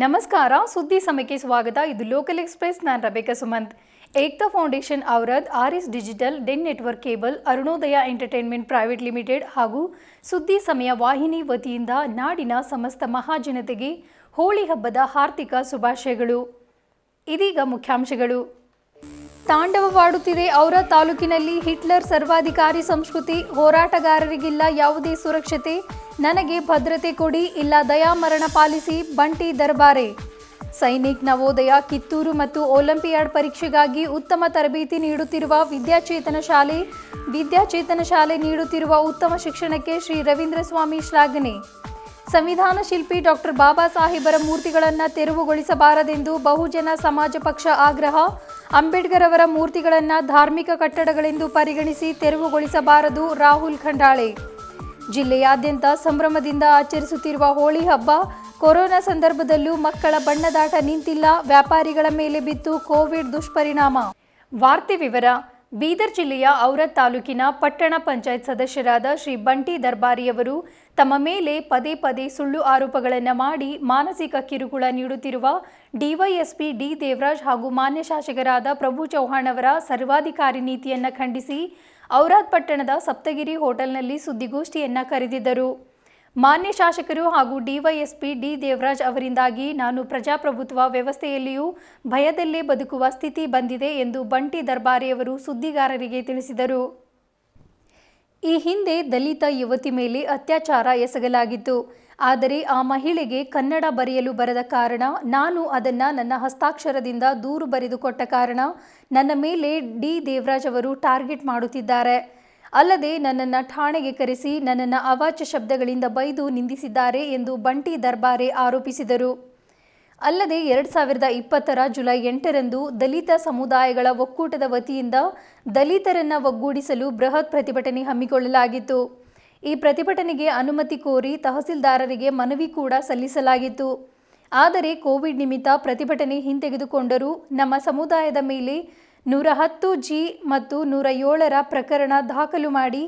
ನಮಸ್ಕಾರ, ಸುದ್ದಿ ಸಮಯಕ್ಕೆ ಸ್ವಾಗತ. ಇದು ಲೋಕಲ್ ಎಕ್ಸ್‌ಪ್ರೆಸ್. ನಾನು Rebecca Sumanth. Ekta foundation Aurad, RS digital, den network cable, Arunodaya entertainment private limited ಹಾಗೂ ಸುದ್ದಿ ಸಮಯ ವಾಹಿನಿ ವತಿಯಿಂದ ನಾಡಿನ ಸಮಸ್ತ ಮಹಾಜನತೆಗೆ ಹೋಳಿ ಹಬ್ಬದ ಹಾರ್ದಿಕ ಶುಭಾಶಯಗಳು. ಇದೀಗ ಮುಖ್ಯಾಂಶಗಳು. ತಾಂಡವವಾಡುತ್ತಿದೆ ಔರಾದ್ ತಾಲೂಕಿನಲ್ಲಿ ಹಿಟ್ಲರ್ ಸರ್ವಾಧಿಕಾರಿ ಸಂಸ್ಕೃತಿ. ಹೋರಾಟಗಾರರಿಗಿಲ್ಲ ಯಾವುದೇ ಸುರಕ್ಷತೆ. ನನಗೆ ಭದ್ರತೆ ಕೊಡಿ, ಇಲ್ಲ ದಯಾಮರಣ ಪಾಲಿಸಿ. ಬಂಟಿ ದರ್ಬಾರೆ. ಸೈನಿಕ್ ನವೋದಯ, ಕಿತ್ತೂರು ಮತ್ತು ಒಲಿಂಪಿಯಾಡ್ ಪರೀಕ್ಷೆಗಾಗಿ ಉತ್ತಮ ತರಬೇತಿ ನೀಡುತ್ತಿರುವ ವಿದ್ಯಾಚೇತನ ಶಾಲೆ ನೀಡುತ್ತಿರುವ ಉತ್ತಮ ಶಿಕ್ಷಣಕ್ಕೆ ಶ್ರೀ ರವೀಂದ್ರ ಸ್ವಾಮಿ ಶ್ಲಾಘನೆ. ಸಂವಿಧಾನ ಶಿಲ್ಪಿ ಡಾಕ್ಟರ್ ಬಾಬಾ ಸಾಹೇಬರ ಮೂರ್ತಿಗಳನ್ನು ತೆರವುಗೊಳಿಸಬಾರದೆಂದು ಬಹುಜನ ಸಮಾಜ ಪಕ್ಷ ಆಗ್ರಹ. ಅಂಬೇಡ್ಕರ್ ಅವರ ಮೂರ್ತಿಗಳನ್ನು ಧಾರ್ಮಿಕ ಕಟ್ಟಡಗಳೆಂದು ಪರಿಗಣಿಸಿ ತೆರವುಗೊಳಿಸಬಾರದು. ರಾಹುಲ್ ಖಂಡಾಳೆ. ಜಿಲ್ಲೆಯಾದ್ಯಂತ ಸಂಭ್ರಮದಿಂದ ಆಚರಿಸುತ್ತಿರುವ ಹೋಳಿ ಹಬ್ಬ. ಕೊರೋನಾ ಸಂದರ್ಭದಲ್ಲೂ ಮಕ್ಕಳ ಬಣ್ಣದಾಟ ನಿಂತಿಲ್ಲ. ವ್ಯಾಪಾರಿಗಳ ಮೇಲೆ ಬಿತ್ತು ಕೋವಿಡ್ ದುಷ್ಪರಿಣಾಮ. ವಾರ್ತೆ ವಿವರ. ಬೀದರ್ ಜಿಲ್ಲೆಯ ಔರಾದ್ ತಾಲೂಕಿನ ಪಟ್ಟಣ ಪಂಚಾಯತ್ ಸದಸ್ಯರಾದ ಶ್ರೀ ಬಂಟಿ ದರ್ಬಾರಿಯವರು ತಮ್ಮ ಮೇಲೆ ಪದೇ ಪದೇ ಸುಳ್ಳು ಆರೋಪಗಳನ್ನು ಮಾಡಿ ಮಾನಸಿಕ ಕಿರುಕುಳ ನೀಡುತ್ತಿರುವ ಡಿವೈಎಸ್ಪಿ ಡಿ ದೇವರಾಜ್ ಹಾಗೂ ಮಾನ್ಯ ಶಾಸಕರಾದ ಪ್ರಭು ಚೌಹಾಣ್ ಅವರ ಸರ್ವಾಧಿಕಾರಿ ನೀತಿಯನ್ನು ಖಂಡಿಸಿ ಔರಾದ್ ಪಟ್ಟಣದ ಸಪ್ತಗಿರಿ ಹೋಟೆಲ್ನಲ್ಲಿ ಸುದ್ದಿಗೋಷ್ಠಿಯನ್ನು ಕರೆದಿದ್ದರು. ಮಾನ್ಯ ಶಾಸಕರು ಹಾಗೂ ಡಿವೈಎಸ್ಪಿ ಡಿ ದೇವರಾಜ್ ಅವರಿಂದಾಗಿ ನಾನು ಪ್ರಜಾಪ್ರಭುತ್ವ ವ್ಯವಸ್ಥೆಯಲ್ಲಿಯೂ ಭಯದಲ್ಲೇ ಬದುಕುವ ಸ್ಥಿತಿ ಬಂದಿದೆ ಎಂದು ಬಂಟಿ ದರ್ಬಾರಿಯವರು ಸುದ್ದಿಗಾರರಿಗೆ ತಿಳಿಸಿದರು. ಈ ಹಿಂದೆ ದಲಿತ ಯುವತಿ ಮೇಲೆ ಅತ್ಯಾಚಾರ ಎಸಗಲಾಗಿತ್ತು. ಆದರೆ ಆ ಮಹಿಳೆಗೆ ಕನ್ನಡ ಬರೆಯಲು ಬರದ ಕಾರಣ ನಾನು ಅದನ್ನು ನನ್ನ ಹಸ್ತಾಕ್ಷರದಿಂದ ದೂರು ಬರೆದುಕೊಟ್ಟ ಕಾರಣ ನನ್ನ ಮೇಲೆ ಡಿ ದೇವರಾಜ್ ಅವರು ಟಾರ್ಗೆಟ್ ಮಾಡುತ್ತಿದ್ದಾರೆ. ಅಲ್ಲದೆ ನನ್ನನ್ನು ಠಾಣೆಗೆ ಕರೆಸಿ ನನ್ನನ್ನು ಅವಾಚ್ಯ ಶಬ್ದಗಳಿಂದ ಬೈದು ನಿಂದಿಸಿದ್ದಾರೆ ಎಂದು ಬಂಟಿ ದರ್ಬಾರೆ ಆರೋಪಿಸಿದರು. ಅಲ್ಲದೆ 2020 ಜುಲೈ 8ರಂದು ದಲಿತ ಸಮುದಾಯಗಳ ಒಕ್ಕೂಟದ ವತಿಯಿಂದ ದಲಿತರನ್ನು ಒಗ್ಗೂಡಿಸಲು ಬೃಹತ್ ಪ್ರತಿಭಟನೆ ಹಮ್ಮಿಕೊಳ್ಳಲಾಗಿತ್ತು. ಈ ಪ್ರತಿಭಟನೆಗೆ ಅನುಮತಿ ಕೋರಿ ತಹಸೀಲ್ದಾರರಿಗೆ ಮನವಿ ಕೂಡ ಸಲ್ಲಿಸಲಾಗಿತ್ತು. ಆದರೆ ಕೋವಿಡ್ ನಿಮಿತ್ತ ಪ್ರತಿಭಟನೆ ಹಿಂತೆಗೆದುಕೊಂಡರೂ ನಮ್ಮ ಸಮುದಾಯದ ಮೇಲೆ 110G ಮತ್ತು 107ರ ಪ್ರಕರಣ ದಾಖಲು ಮಾಡಿ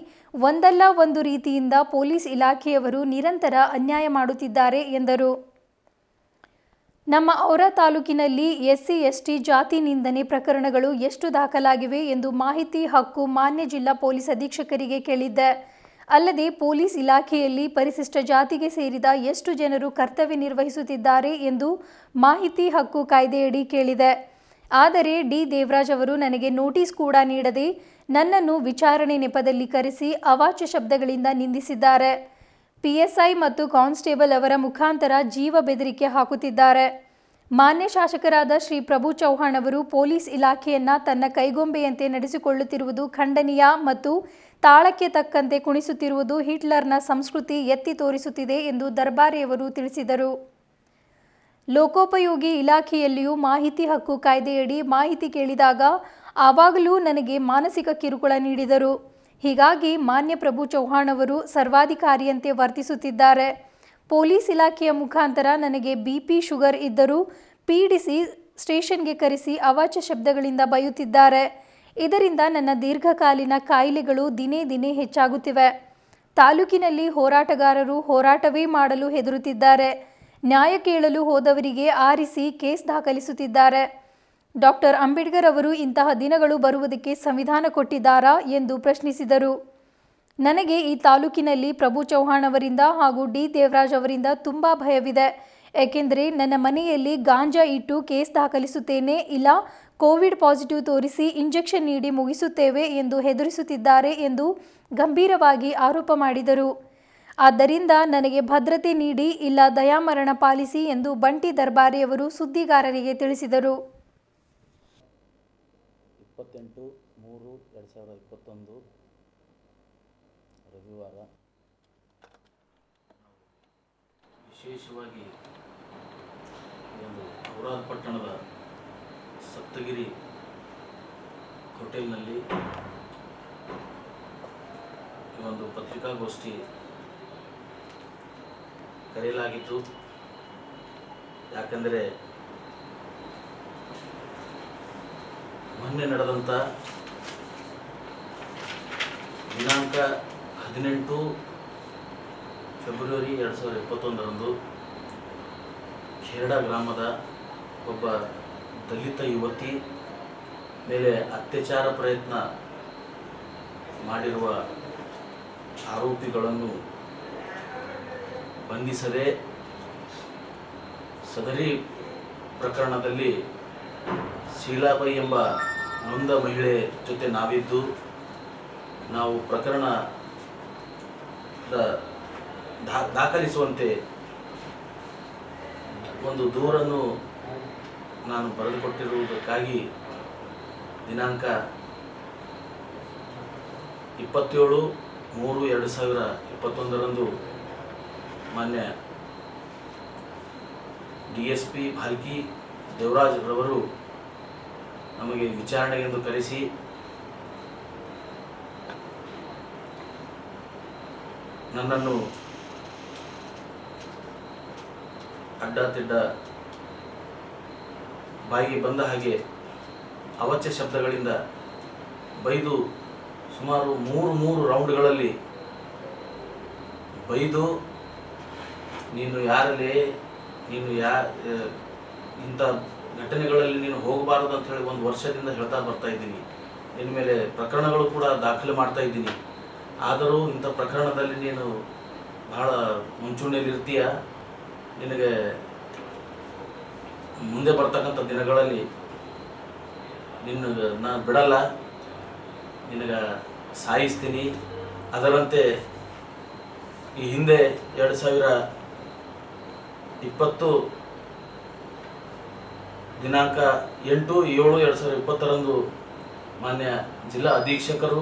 ಒಂದಲ್ಲ ಒಂದು ರೀತಿಯಿಂದ ಪೊಲೀಸ್ ಇಲಾಖೆಯವರು ನಿರಂತರ ಅನ್ಯಾಯ ಮಾಡುತ್ತಿದ್ದಾರೆ ಎಂದರು. ನಮ್ಮ ಔರಾದ್ ತಾಲೂಕಿನಲ್ಲಿ SC/ST ಜಾತಿ ನಿಂದನೆ ಪ್ರಕರಣಗಳು ಎಷ್ಟು ದಾಖಲಾಗಿವೆ ಎಂದು ಮಾಹಿತಿ ಹಕ್ಕು ಮಾನ್ಯ ಜಿಲ್ಲಾ ಪೊಲೀಸ್ ಅಧೀಕ್ಷಕರಿಗೆ ಕೇಳಿದ್ದೆ. ಅಲ್ಲದೆ ಪೊಲೀಸ್ ಇಲಾಖೆಯಲ್ಲಿ ಪರಿಶಿಷ್ಟ ಜಾತಿಗೆ ಸೇರಿದ ಎಷ್ಟು ಜನರು ಕರ್ತವ್ಯ ನಿರ್ವಹಿಸುತ್ತಿದ್ದಾರೆ ಎಂದು ಮಾಹಿತಿ ಹಕ್ಕು ಕಾಯ್ದೆಯಡಿ ಕೇಳಿದೆ. ಆದರೆ ಡಿ ದೇವರಾಜ್ ಅವರು ನನಗೆ ನೋಟಿಸ್ ಕೂಡ ನೀಡದೆ ನನ್ನನ್ನು ವಿಚಾರಣೆ ನೆಪದಲ್ಲಿ ಕರೆಸಿ ಅವಾಚ್ಯ ಶಬ್ದಗಳಿಂದ ನಿಂದಿಸಿದ್ದಾರೆ. PSI ಮತ್ತು ಕಾನ್ಸ್ಟೇಬಲ್ ಅವರ ಮುಖಾಂತರ ಜೀವ ಬೆದರಿಕೆ ಹಾಕುತ್ತಿದ್ದಾರೆ. ಮಾನ್ಯ ಶಾಸಕರಾದ ಶ್ರೀ ಪ್ರಭು ಚೌಹಾಣ್ ಅವರು ಪೊಲೀಸ್ ಇಲಾಖೆಯನ್ನು ತನ್ನ ಕೈಗೊಂಬೆಯಂತೆ ನಡೆಸಿಕೊಳ್ಳುತ್ತಿರುವುದು ಖಂಡನೀಯ ಮತ್ತು ತಾಳಕ್ಕೆ ತಕ್ಕಂತೆ ಕುಣಿಸುತ್ತಿರುವುದು ಹಿಟ್ಲರ್ನ ಸಂಸ್ಕೃತಿ ಎತ್ತಿ ತೋರಿಸುತ್ತಿದೆ ಎಂದು ದರ್ಬಾರಿಯವರು ತಿಳಿಸಿದರು. ಲೋಕೋಪಯೋಗಿ ಇಲಾಖೆಯಲ್ಲಿಯೂ ಮಾಹಿತಿ ಹಕ್ಕು ಕಾಯ್ದೆಯಡಿ ಮಾಹಿತಿ ಕೇಳಿದಾಗ ಆವಾಗಲೂ ನನಗೆ ಮಾನಸಿಕ ಕಿರುಕುಳ ನೀಡಿದರು. ಹೀಗಾಗಿ ಮಾನ್ಯ ಪ್ರಭು ಚೌಹಾಣ್ ಅವರು ಸರ್ವಾಧಿಕಾರಿಯಂತೆ ವರ್ತಿಸುತ್ತಿದ್ದಾರೆ. ಪೊಲೀಸ್ ಇಲಾಖೆಯ ಮುಖಾಂತರ ನನಗೆ BP ಶುಗರ್ ಇದ್ದರೂ ಪೀಡಿಸಿ ಸ್ಟೇಷನ್ಗೆ ಕರೆಸಿ ಅವಾಚ್ಯ ಶಬ್ದಗಳಿಂದ ಬೈಯುತ್ತಿದ್ದಾರೆ. ಇದರಿಂದ ನನ್ನ ದೀರ್ಘಕಾಲೀನ ಕಾಯಿಲೆಗಳು ದಿನೇ ದಿನೇ ಹೆಚ್ಚಾಗುತ್ತಿವೆ. ತಾಲೂಕಿನಲ್ಲಿ ಹೋರಾಟಗಾರರು ಹೋರಾಟವೇ ಮಾಡಲು ಹೆದರುತ್ತಿದ್ದಾರೆ. ನ್ಯಾಯ ಕೇಳಲು ಹೋದವರಿಗೆ ಆರಿಸಿ ಕೇಸ್ ದಾಖಲಿಸುತ್ತಿದ್ದಾರೆ. ಡಾಕ್ಟರ್ ಅಂಬೇಡ್ಕರ್ ಅವರು ಇಂತಹ ದಿನಗಳು ಬರುವುದಕ್ಕೆ ಸಂವಿಧಾನ ಕೊಟ್ಟಿದ್ದಾರಾ ಎಂದು ಪ್ರಶ್ನಿಸಿದರು. ನನಗೆ ಈ ತಾಲೂಕಿನಲ್ಲಿ ಪ್ರಭು ಚೌಹಾಣ್ ಅವರಿಂದ ಹಾಗೂ ಡಿ ದೇವರಾಜ್ ಅವರಿಂದ ತುಂಬ ಭಯವಿದೆ. ಏಕೆಂದರೆ ನನ್ನ ಮನೆಯಲ್ಲಿ ಗಾಂಜಾ ಇಟ್ಟು ಕೇಸ್ ದಾಖಲಿಸುತ್ತೇನೆ, ಇಲ್ಲ ಕೋವಿಡ್ ಪಾಸಿಟಿವ್ ತೋರಿಸಿ ಇಂಜೆಕ್ಷನ್ ನೀಡಿ ಮುಗಿಸುತ್ತೇವೆ ಎಂದು ಹೆದರಿಸುತ್ತಿದ್ದಾರೆ ಎಂದು ಗಂಭೀರವಾಗಿ ಆರೋಪ ಮಾಡಿದರು. ಆದ್ದರಿಂದ ನನಗೆ ಭದ್ರತೆ ನೀಡಿ, ಇಲ್ಲ ದಯಾಮರಣ ಪಾಲಿಸಿ ಎಂದು ಬಂಟಿ ದರ್ಬಾರಿಯವರು ಸುದ್ದಿಗಾರರಿಗೆ ತಿಳಿಸಿದರು. 28/3/2021 ರವಿವಾರ ವಿಶೇಷವಾಗಿ ಒಂದು ಔರಾದ್ ಪಟ್ಟಣದ ಸಪ್ತಗಿರಿ ಹೋಟೆಲ್ನಲ್ಲಿ ಈ ಒಂದು ಪತ್ರಿಕಾಗೋಷ್ಠಿ ಕರೆಯಲಾಗಿತ್ತು. ಯಾಕಂದರೆ ಮೊನ್ನೆ ನಡೆದಂಥ ದಿನಾಂಕ 18 ಫೆಬ್ರವರಿ 2021ರಂದು ಖೇರಡ ಗ್ರಾಮದ ಒಬ್ಬ ದಲಿತ ಯುವತಿ ಮೇಲೆ ಅತ್ಯಾಚಾರ ಪ್ರಯತ್ನ ಮಾಡಿರುವ ಆರೋಪಿಗಳನ್ನು ಬಂಧಿಸದೆ ಸದರಿ ಪ್ರಕರಣದಲ್ಲಿ ಶೀಲಾಬಾಯಿ ಎಂಬ ನೊಂದ ಮಹಿಳೆ ಜೊತೆ ನಾವಿದ್ದು ನಾವು ಪ್ರಕರಣ ದಾಖಲಿಸುವಂತೆ ಒಂದು ದೂರನ್ನು ನಾನು ಬರೆದುಕೊಟ್ಟಿರುವುದಕ್ಕಾಗಿ ದಿನಾಂಕ 27/3/2021 ಮಾನ್ಯ DSP ಭಾಲ್ಕಿ ದೇವರಾಜ್ ರವರು ನಮಗೆ ವಿಚಾರಣೆಗೆಂದು ಕರೆಸಿ ನನ್ನನ್ನು ಅಡ್ಡತಿಡ್ಡ ಬಾಯಿಗೆ ಬಂದ ಹಾಗೆ ಅವಾಚ್ಯ ಶಬ್ದಗಳಿಂದ ಬೈದು ಸುಮಾರು ಮೂರು ರೌಂಡ್ಗಳಲ್ಲಿ ಬೈದು ನೀನು ಯಾರಲ್ಲಿ ನೀನು ಇಂಥ ಘಟನೆಗಳಲ್ಲಿ ನೀನು ಹೋಗಬಾರದು ಅಂತ ಹೇಳಿ 1 ವರ್ಷದಿಂದ ಹೇಳ್ತಾ ಬರ್ತಾ ಇದ್ದೀನಿ. ನಿನ್ನ ಮೇಲೆ ಪ್ರಕರಣಗಳು ಕೂಡ ದಾಖಲೆ ಮಾಡ್ತಾ ಇದ್ದೀನಿ. ಆದರೂ ಇಂಥ ಪ್ರಕರಣದಲ್ಲಿ ನೀನು ಬಹಳ ಮುಂಚೂಣಿಯಲ್ಲಿ ಇರ್ತೀಯ. ನಿನಗೆ ಮುಂದೆ ಬರ್ತಕ್ಕಂಥ ದಿನಗಳಲ್ಲಿ ನಾನು ಬಿಡಲ್ಲ, ನಿನಗೆ ಸಾಯಿಸ್ತೀನಿ. ಅದರಂತೆ ಈ ಹಿಂದೆ 2020 ದಿನಾಂಕ 8/7/2020 ಮಾನ್ಯ ಜಿಲ್ಲಾ ಅಧೀಕ್ಷಕರು,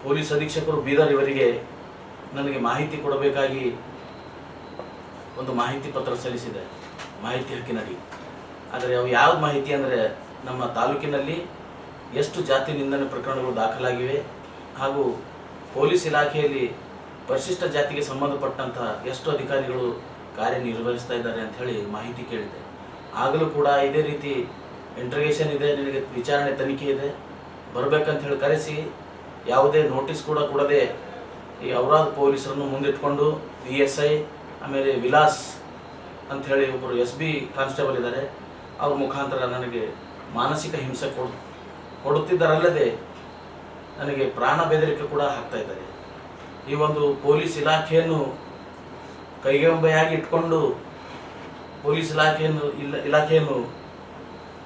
ಪೊಲೀಸ್ ಅಧೀಕ್ಷಕರು ಬೀದರ್ ಇವರಿಗೆ ನನಗೆ ಮಾಹಿತಿ ಕೊಡಬೇಕಾಗಿ ಒಂದು ಮಾಹಿತಿ ಪತ್ರ ಸಲ್ಲಿಸಿದೆ, ಮಾಹಿತಿ ಹಕ್ಕಿನಡಿ. ಆದರೆ ಅವು ಯಾವ ಮಾಹಿತಿ ಅಂದರೆ ನಮ್ಮ ತಾಲೂಕಿನಲ್ಲಿ ಎಷ್ಟು ಜಾತಿ ನಿಂದನೆ ಪ್ರಕರಣಗಳು ದಾಖಲಾಗಿವೆ ಹಾಗೂ ಪೊಲೀಸ್ ಇಲಾಖೆಯಲ್ಲಿ ಪರಿಶಿಷ್ಟ ಜಾತಿಗೆ ಸಂಬಂಧಪಟ್ಟಂತಹ ಎಷ್ಟು ಅಧಿಕಾರಿಗಳು ಕಾರ್ಯನಿರ್ವಹಿಸ್ತಾ ಇದ್ದಾರೆ ಅಂತ ಹೇಳಿ ಮಾಹಿತಿ ಕೇಳಿದೆ. ಆಗಲೂ ಕೂಡ ಇದೇ ರೀತಿ ಇಂಟ್ರಗೇಷನ್ ಇದೆ, ನಿನಗೆ ವಿಚಾರಣೆ ತನಿಖೆ ಇದೆ, ಬರಬೇಕಂತ ಹೇಳಿ ಕರೆಸಿ ಯಾವುದೇ ನೋಟಿಸ್ ಕೂಡ ಕೊಡದೆ ಈ ಔರಾದ್ ಪೊಲೀಸರನ್ನು ಮುಂದಿಟ್ಕೊಂಡು PSI ಆಮೇಲೆ ವಿಲಾಸ್ ಅಂತ ಹೇಳಿ ಒಬ್ಬರು SB ಕಾನ್ಸ್ಟೇಬಲ್ ಇದ್ದಾರೆ, ಅವ್ರ ಮುಖಾಂತರ ನನಗೆ ಮಾನಸಿಕ ಹಿಂಸೆ ಕೊಡುತ್ತಿದ್ದರಲ್ಲದೆ ನನಗೆ ಪ್ರಾಣ ಬೆದರಿಕೆ ಕೂಡ ಹಾಕ್ತಾ ಇದ್ದಾರೆ. ಈ ಒಂದು ಪೊಲೀಸ್ ಇಲಾಖೆಯನ್ನು ಕೈಗೊಂಬೆಯಾಗಿ ಇಟ್ಕೊಂಡು ಪೊಲೀಸ್ ಇಲಾಖೆಯನ್ನು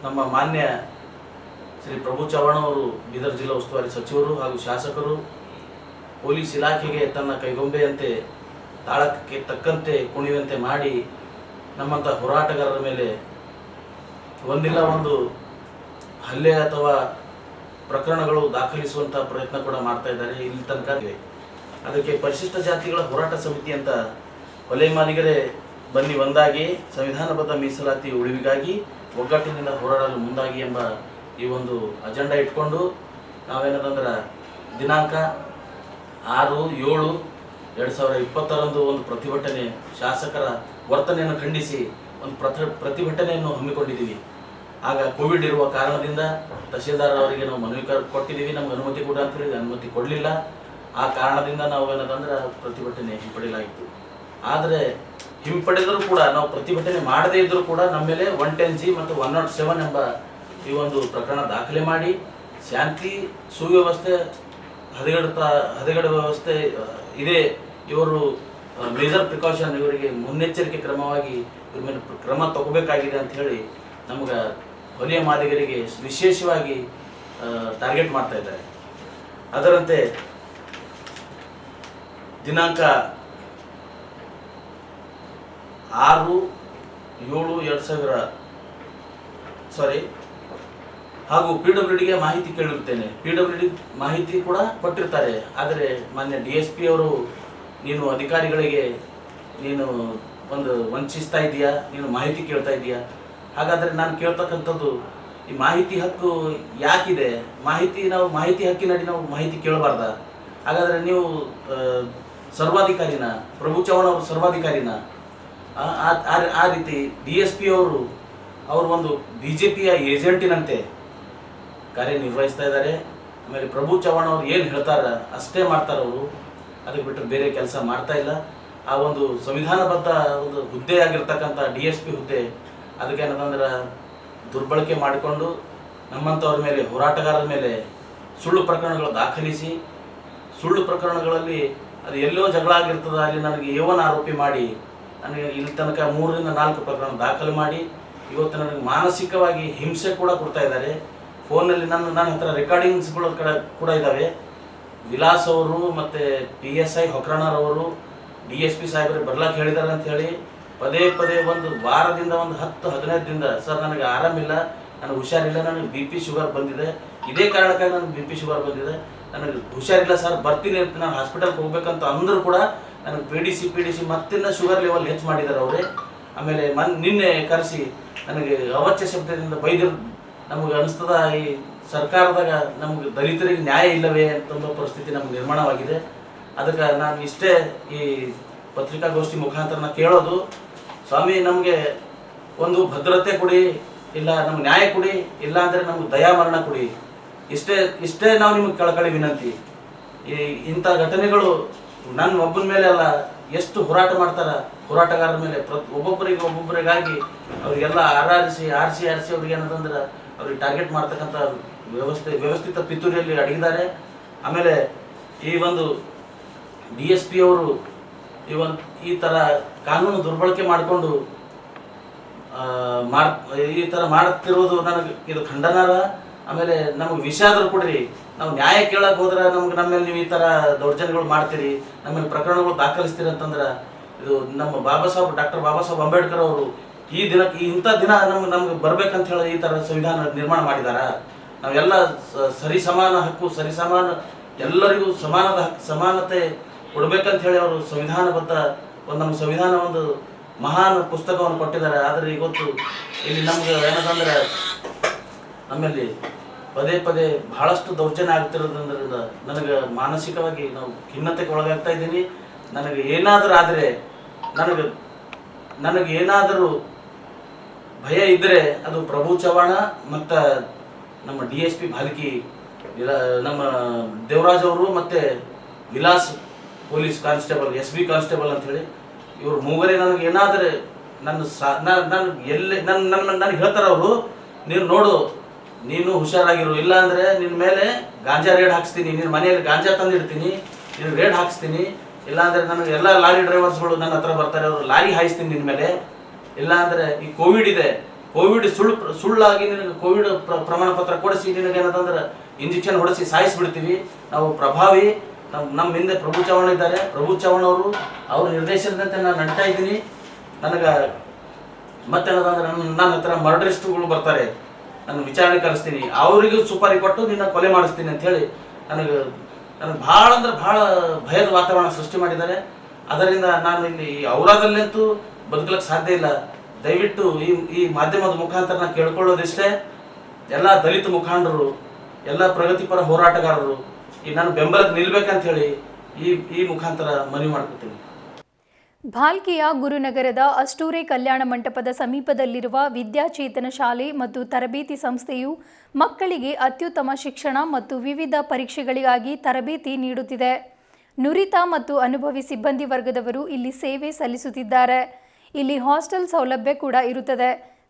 ನಮ್ಮ ಮಾನ್ಯ ಶ್ರೀ ಪ್ರಭು ಚವ್ಹಾಣ್ ಅವರು ಬೀದರ್ ಜಿಲ್ಲಾ ಉಸ್ತುವಾರಿ ಸಚಿವರು ಹಾಗೂ ಶಾಸಕರು ಪೊಲೀಸ್ ಇಲಾಖೆಗೆ ತನ್ನ ಕೈಗೊಂಬೆಯಂತೆ ತಾಳಕ್ಕೆ ತಕ್ಕಂತೆ ಕುಣಿಯುವಂತೆ ಮಾಡಿ ನಮ್ಮಂಥ ಹೋರಾಟಗಾರರ ಮೇಲೆ ಒಂದಿಲ್ಲ ಒಂದು ಹಲ್ಲೆ ಅಥವಾ ಪ್ರಕರಣಗಳು ದಾಖಲಿಸುವಂಥ ಪ್ರಯತ್ನ ಕೂಡ ಮಾಡ್ತಾ ಇದ್ದಾರೆ. ಇಲ್ಲಿ ತನಕ ಅದಕ್ಕೆ ಪರಿಶಿಷ್ಟ ಜಾತಿಗಳ ಹೋರಾಟ ಸಮಿತಿ ಅಂತ ಕೊಲೆಮಾಲಿಗರೇ ಬನ್ನಿ ಒಂದಾಗಿ ಸಂವಿಧಾನಬದ್ಧ ಮೀಸಲಾತಿ ಉಳಿವಿಗಾಗಿ ಒಗ್ಗಟ್ಟಿನಿಂದ ಹೋರಾಡಲು ಮುಂದಾಗಿ ಎಂಬ ಈ ಒಂದು ಅಜೆಂಡಾ ಇಟ್ಕೊಂಡು ನಾವೇನದಂದ್ರೆ ದಿನಾಂಕ 6/7/2020 ಒಂದು ಪ್ರತಿಭಟನೆ, ಶಾಸಕರ ವರ್ತನೆಯನ್ನು ಖಂಡಿಸಿ ಒಂದು ಪ್ರತಿಭಟನೆಯನ್ನು ಹಮ್ಮಿಕೊಂಡಿದ್ದೀವಿ. ಆಗ ಕೋವಿಡ್ ಇರುವ ಕಾರಣದಿಂದ ತಹಶೀಲ್ದಾರ್ ಅವರಿಗೆ ನಾವು ಮನವಿ ಕೊಟ್ಟಿದ್ದೀವಿ, ನಮ್ಗೆ ಅನುಮತಿ ಕೊಡ ಅಂತ ಹೇಳಿ ಅನುಮತಿ ಕೊಡಲಿಲ್ಲ. ಆ ಕಾರಣದಿಂದ ನಾವು ಏನದಂದ್ರೆ ಪ್ರತಿಭಟನೆ ಹಿಂಪಡೆಯಲಾಯಿತು. ಆದರೆ ಹಿಂಪಡೆದರೂ ಕೂಡ ನಾವು ಪ್ರತಿಭಟನೆ ಮಾಡದೇ ಇದ್ದರೂ ಕೂಡ ನಮ್ಮ ಮೇಲೆ 110G ಮತ್ತು 107 ಎಂಬ ಈ ಒಂದು ಪ್ರಕರಣ ದಾಖಲೆ ಮಾಡಿ ಶಾಂತಿ ಸುವ್ಯವಸ್ಥೆ ಹದಗೆಡುವ ವ್ಯವಸ್ಥೆ ಇದೆ, ಇವರು ಮೇಜರ್ ಪ್ರಿಕಾಷನ್, ಇವರಿಗೆ ಮುನ್ನೆಚ್ಚರಿಕೆ ಕ್ರಮವಾಗಿ ಇವ್ರ ಮೇಲೆ ಕ್ರಮ ತಗೋಬೇಕಾಗಿದೆ ಅಂತ ಹೇಳಿ ನಮ್ಗೆ ಹೊಲಿಯ ಮಾದಿಗರಿಗೆ ವಿಶೇಷವಾಗಿ ಟಾರ್ಗೆಟ್ ಮಾಡ್ತಾ ಇದ್ದಾರೆ. ಅದರಂತೆ ದಿನಾಂಕ 6/7/2000 ಹಾಗೂ PWDಗೆ ಮಾಹಿತಿ ಕೇಳಿರುತ್ತೇನೆ. PWD ಮಾಹಿತಿ ಕೂಡ ಕೊಟ್ಟಿರ್ತಾರೆ. ಆದರೆ ಮಾನ್ಯ DSP ಅವರು ನೀನು ಅಧಿಕಾರಿಗಳಿಗೆ ನೀನು ಒಂದು ವಂಚಿಸ್ತಾ ಇದೆಯಾ, ನೀನು ಮಾಹಿತಿ ಕೇಳ್ತಾ ಇದೆಯಾ? ಹಾಗಾದರೆ ನಾನು ಕೇಳ್ತಕ್ಕಂಥದ್ದು ಈ ಮಾಹಿತಿ ಹಕ್ಕು ಯಾಕಿದೆ? ನಾವು ಮಾಹಿತಿ ಹಕ್ಕಿನಡಿ ನಾವು ಮಾಹಿತಿ ಕೇಳಬಾರ್ದ? ಹಾಗಾದರೆ ನೀವು ಸರ್ವಾಧಿಕಾರಿನ, ಪ್ರಭು ಚವ್ಹಾಣ್ ಅವರು ಸರ್ವಾಧಿಕಾರಿನ? ಆ ರೀತಿ DSP ಅವರು ಒಂದು BJPಯ ಏಜೆಂಟಿನಂತೆ ಕಾರ್ಯನಿರ್ವಹಿಸ್ತಾ ಇದ್ದಾರೆ. ಆಮೇಲೆ ಪ್ರಭು ಚವ್ಹಾಣ್ ಅವರು ಏನು ಹೇಳ್ತಾರೆ ಅಷ್ಟೇ ಮಾಡ್ತಾರೆ ಅವರು, ಅದಕ್ಕೆ ಬಿಟ್ಟರೆ ಬೇರೆ ಕೆಲಸ ಮಾಡ್ತಾ ಇಲ್ಲ. ಆ ಒಂದು ಸಂವಿಧಾನಬದ್ಧ ಒಂದು ಹುದ್ದೆಯಾಗಿರ್ತಕ್ಕಂಥ DSP ಹುದ್ದೆ ಅದಕ್ಕೆ ಏನಂತಂದ್ರೆ ದುರ್ಬಳಕೆ ಮಾಡಿಕೊಂಡು ನಮ್ಮಂಥವ್ರ ಮೇಲೆ, ಹೋರಾಟಗಾರರ ಮೇಲೆ ಸುಳ್ಳು ಪ್ರಕರಣಗಳು ದಾಖಲಿಸಿ, ಸುಳ್ಳು ಪ್ರಕರಣಗಳಲ್ಲಿ ಅದು ಎಲ್ಲೋ ಜಗಳ ಆಗಿರ್ತದ ಅಲ್ಲಿ ನನಗೆ ಏವನ ಆರೋಪಿ ಮಾಡಿ ನನಗೆ ಇಲ್ಲಿ ತನಕ 3 ರಿಂದ 4 ಪ್ರಕರಣ ದಾಖಲು ಮಾಡಿ ಇವತ್ತು ನನಗೆ ಮಾನಸಿಕವಾಗಿ ಹಿಂಸೆ ಕೂಡ ಕೊಡ್ತಾ ಇದ್ದಾರೆ. ಫೋನಲ್ಲಿ ನನ್ನ ಹತ್ರ ರೆಕಾರ್ಡಿಂಗ್ಸ್ಗಳು ಕೂಡ ಇದ್ದಾವೆ. ವಿಲಾಸ್ ಅವರು ಮತ್ತು PSI ಹೊಕ್ರಾಣರವರು DSP ಸಾಹೇಬರು ಬರ್ಲಾಕ್ ಹೇಳಿದ್ದಾರೆ ಅಂತ ಹೇಳಿ ಪದೇ ಪದೇ ಒಂದು ವಾರದಿಂದ ಒಂದು 10-15 ದಿನದ ಸರ್ ನನಗೆ ಆರಾಮಿಲ್ಲ, ನನಗೆ ಹುಷಾರಿಲ್ಲ, ನನಗೆ BP ಶುಗರ್ ಬಂದಿದೆ, ಇದೇ ಕಾರಣಕ್ಕಾಗಿ ನನಗೆ BP ಶುಗರ್ ಬಂದಿದೆ, ನನಗೆ ಹುಷಾರಿಲ್ಲ ಸರ್ ಬರ್ತೀನಿ ಅಂತ ನಾನು ಹಾಸ್ಪಿಟಲ್ಗೆ ಹೋಗ್ಬೇಕಂತ ಅಂದರೂ ಕೂಡ ನನಗೆ PDC ಮತ್ತಿನ್ನ ಶುಗರ್ ಲೆವೆಲ್ ಹೆಚ್ಚು ಮಾಡಿದ್ದಾರೆ ಅವರೇ. ಆಮೇಲೆ ನಿನ್ನೆ ಕರೆಸಿ ನನಗೆ ಅವಾಚ್ಯ ಶಬ್ದದಿಂದ ಬೈದಿರು. ನಮಗೆ ಅನಿಸ್ತದ ಈ ಸರ್ಕಾರದಾಗ ನಮಗೆ ದಲಿತರಿಗೆ ನ್ಯಾಯ ಇಲ್ಲವೇ ಅಂತಂದ ಪರಿಸ್ಥಿತಿ ನಮ್ಗೆ ನಿರ್ಮಾಣವಾಗಿದೆ. ಅದಕ್ಕೆ ನಾನು ಇಷ್ಟೇ ಈ ಪತ್ರಿಕಾಗೋಷ್ಠಿ ಮುಖಾಂತರ ನಾನು ಕೇಳೋದು, ಸ್ವಾಮಿ ನಮಗೆ ಒಂದು ಭದ್ರತೆ ಕೊಡಿ, ಇಲ್ಲ ನಮ್ಗೆ ನ್ಯಾಯ ಕೊಡಿ, ಇಲ್ಲ ಅಂದರೆ ನಮ್ಗೆ ದಯಾಮರಣ ಕೊಡಿ. ಇಷ್ಟೇ ನಾವು ನಿಮಗೆ ಕಳಕಳಿ ವಿನಂತಿ. ಇಂಥ ಘಟನೆಗಳು ನನ್ನ ಒಬ್ಬನ ಮೇಲೆ ಅಲ್ಲ, ಎಷ್ಟು ಹೋರಾಟ ಮಾಡ್ತಾರೆ ಹೋರಾಟಗಾರರ ಮೇಲೆ, ಒಬ್ಬೊಬ್ಬರಿಗಾಗಿ ಅವರಿಗೆಲ್ಲ ಆರಿಸಿ ಅವ್ರಿಗೆ ಏನಂತಂದ್ರೆ ಅವ್ರಿಗೆ ಟಾರ್ಗೆಟ್ ಮಾಡ್ತಕ್ಕಂಥ ವ್ಯವಸ್ಥಿತ ಪಿತೂರಿಯಲ್ಲಿ ಅಡಗಿದ್ದಾರೆ. ಆಮೇಲೆ ಈ ಒಂದು DSP ಅವರು ಈ ಥರ ಕಾನೂನು ದುರ್ಬಳಕೆ ಮಾಡಿಕೊಂಡು ಈ ಥರ ಮಾಡುತ್ತಿರೋದು ನನಗೆ ಇದು ಖಂಡನಾರ್ಹ. ಆಮೇಲೆ ನಮಗೆ ವಿಷಯ ಆದರೂ ಕೊಡ್ರಿ, ನಾವು ನ್ಯಾಯ ಕೇಳಕ್ಕೆ ಹೋದ್ರೆ ನಮ್ಮ ಮೇಲೆ ನೀವು ಈ ಥರ ದೌರ್ಜನ್ಯಗಳು ಮಾಡ್ತೀರಿ, ನಮ್ಮಲ್ಲಿ ಪ್ರಕರಣಗಳು ದಾಖಲಿಸ್ತೀರಿ ಅಂತಂದ್ರೆ ಇದು ನಮ್ಮ ಡಾಕ್ಟರ್ ಬಾಬಾ ಸಾಹೇಬ್ ಅಂಬೇಡ್ಕರ್ ಅವರು ಈ ದಿನಕ್ಕೆ ಇಂಥ ದಿನ ನಮ್ಗೆ ಬರ್ಬೇಕಂತ ಹೇಳಿ ಈ ಥರ ಸಂವಿಧಾನ ನಿರ್ಮಾಣ ಮಾಡಿದಾರ. ನಾವೆಲ್ಲ ಸರಿಸಮಾನ ಹಕ್ಕು, ಎಲ್ಲರಿಗೂ ಸಮಾನತೆ ಕೊಡ್ಬೇಕಂತ ಹೇಳಿ ಅವರು ಸಂವಿಧಾನಬದ್ಧ ನಮ್ಮ ಸಂವಿಧಾನ ಒಂದು ಮಹಾನ್ ಪುಸ್ತಕವನ್ನು ಕೊಟ್ಟಿದ್ದಾರೆ. ಆದರೆ ಇವತ್ತು ಇಲ್ಲಿ ನಮ್ಗೆ ಏನಂತಂದ್ರೆ ನಮ್ಮಲ್ಲಿ ಪದೇ ಬಹಳಷ್ಟು ದೌರ್ಜನ್ಯ ಆಗ್ತಿರೋದ್ರಿಂದ ನನಗೆ ಮಾನಸಿಕವಾಗಿ ನಾವು ಖಿನ್ನತೆಗೆ ಒಳಗಾಗ್ತಾ ಇದ್ದೀನಿ. ನನಗೆ ಏನಾದರೂ ಆದರೆ ನನಗೆ ಏನಾದರೂ ಭಯ ಇದ್ದರೆ ಅದು ಪ್ರಭು ಚವ್ಹಾಣ ಮತ್ತು ನಮ್ಮ DSP ಭಾಲ್ಕಿ, ನಮ್ಮ ದೇವರಾಜ್ ಅವರು ಮತ್ತು Vilas police constable, SB constable ಅಂಥೇಳಿ ಇವರು ಮೂವರೇ ನನಗೆ ಏನಾದರೆ ನನಗೆ ಹೇಳ್ತಾರೆ ಅವರು, ನೀನು ನೋಡು, ನೀನು ಹುಷಾರಾಗಿರು, ಇಲ್ಲ ಅಂದರೆ ನಿನ್ನ ಮೇಲೆ ಗಾಂಜಾ ರೇಡ್ ಹಾಕ್ಸ್ತೀನಿ, ನಿನ್ನ ಮನೆಯಲ್ಲಿ ಗಾಂಜಾ ತಂದಿಡ್ತೀನಿ, ನೀನು ರೇಡ್ ಹಾಕ್ಸ್ತೀನಿ, ಇಲ್ಲಾಂದರೆ ನನಗೆ ಎಲ್ಲ ಲಾರಿ ಡ್ರೈವರ್ಸ್ಗಳು ನನ್ನ ಹತ್ರ ಬರ್ತಾರೆ, ಅವರು ಲಾರಿ ಹಾಯಿಸ್ತೀನಿ ನಿನ್ನ ಮೇಲೆ, ಇಲ್ಲ ಅಂದರೆ ಈ ಕೋವಿಡ್ ಇದೆ, ಕೋವಿಡ್ ಸುಳ್ಳಾಗಿ ನಿನಗೆ ಕೋವಿಡ್ ಪ್ರಮಾಣ ಪತ್ರ ಕೊಡಿಸಿ ನಿನಗೇನಂತಂದ್ರೆ ಇಂಜೆಕ್ಷನ್ ಹೊಡಿಸಿ ಸಾಯಿಸಿಬಿಡ್ತೀವಿ ನಾವು. ಪ್ರಭಾವಿ ನಮ್ಮ ಹಿಂದೆ ಪ್ರಭು ಚವ್ಹಾಣ ಇದ್ದಾರೆ, ಪ್ರಭು ಚವ್ಹಾಣ ಅವ್ರ ನಿರ್ದೇಶನದಂತೆ ನಾನು ನಡ್ತಾ ಇದ್ದೀನಿ. ನನಗೆ ಮತ್ತೇನದಂದ್ರೆ ನನ್ನ ಹತ್ರ ಮರ್ಡರಿಸ್ಟ್ಗಳು ಬರ್ತಾರೆ, ನಾನು ವಿಚಾರಣೆ ಕರೆಸ್ತೀನಿ, ಅವರಿಗೂ ಸುಪಾರಿ ಕೊಟ್ಟು ನಿನ್ನ ಕೊಲೆ ಮಾಡಿಸ್ತೀನಿ ಅಂಥೇಳಿ ನನಗೆ ಭಾಳ ಅಂದ್ರೆ ಭಾಳ ಭಯದ ವಾತಾವರಣ ಸೃಷ್ಟಿ ಮಾಡಿದ್ದಾರೆ. ಅದರಿಂದ ನಾನು ಇಲ್ಲಿ ಔರಾದಲ್ಲಂತೂ ಬದುಕಲಿಕ್ಕೆ ಸಾಧ್ಯ ಇಲ್ಲ. ದಯವಿಟ್ಟು ಈ ಮಾಧ್ಯಮದ ಮುಖಾಂತರ ನಾನು ಕೇಳ್ಕೊಳ್ಳೋದಿಷ್ಟೇ, ಎಲ್ಲ ದಲಿತ ಮುಖಂಡರು, ಎಲ್ಲ ಪ್ರಗತಿಪರ ಹೋರಾಟಗಾರರು ಈ ನಾನು ಬೆಂಬಲಕ್ಕೆ ನಿಲ್ಬೇಕಂತ ಹೇಳಿ ಈ ಮುಖಾಂತರ ಮನವಿ ಮಾಡ್ಕೊತೀನಿ. ಭಾಲ್ಕಿಯ ಗುರುನಗರದ ಅಷ್ಟೂರೆ ಕಲ್ಯಾಣ ಮಂಟಪದ ಸಮೀಪದಲ್ಲಿರುವ ವಿದ್ಯಾಚೇತನ ಶಾಲೆ ಮತ್ತು ತರಬೇತಿ ಸಂಸ್ಥೆಯು ಮಕ್ಕಳಿಗೆ ಅತ್ಯುತ್ತಮ ಶಿಕ್ಷಣ ಮತ್ತು ವಿವಿಧ ಪರೀಕ್ಷೆಗಳಿಗಾಗಿ ತರಬೇತಿ ನೀಡುತ್ತಿದೆ. ನುರಿತ ಮತ್ತು ಅನುಭವಿ ಸಿಬ್ಬಂದಿ ವರ್ಗದವರು ಇಲ್ಲಿ ಸೇವೆ ಸಲ್ಲಿಸುತ್ತಿದ್ದಾರೆ. ಇಲ್ಲಿ ಹಾಸ್ಟೆಲ್ ಸೌಲಭ್ಯ ಕೂಡ ಇರುತ್ತದೆ.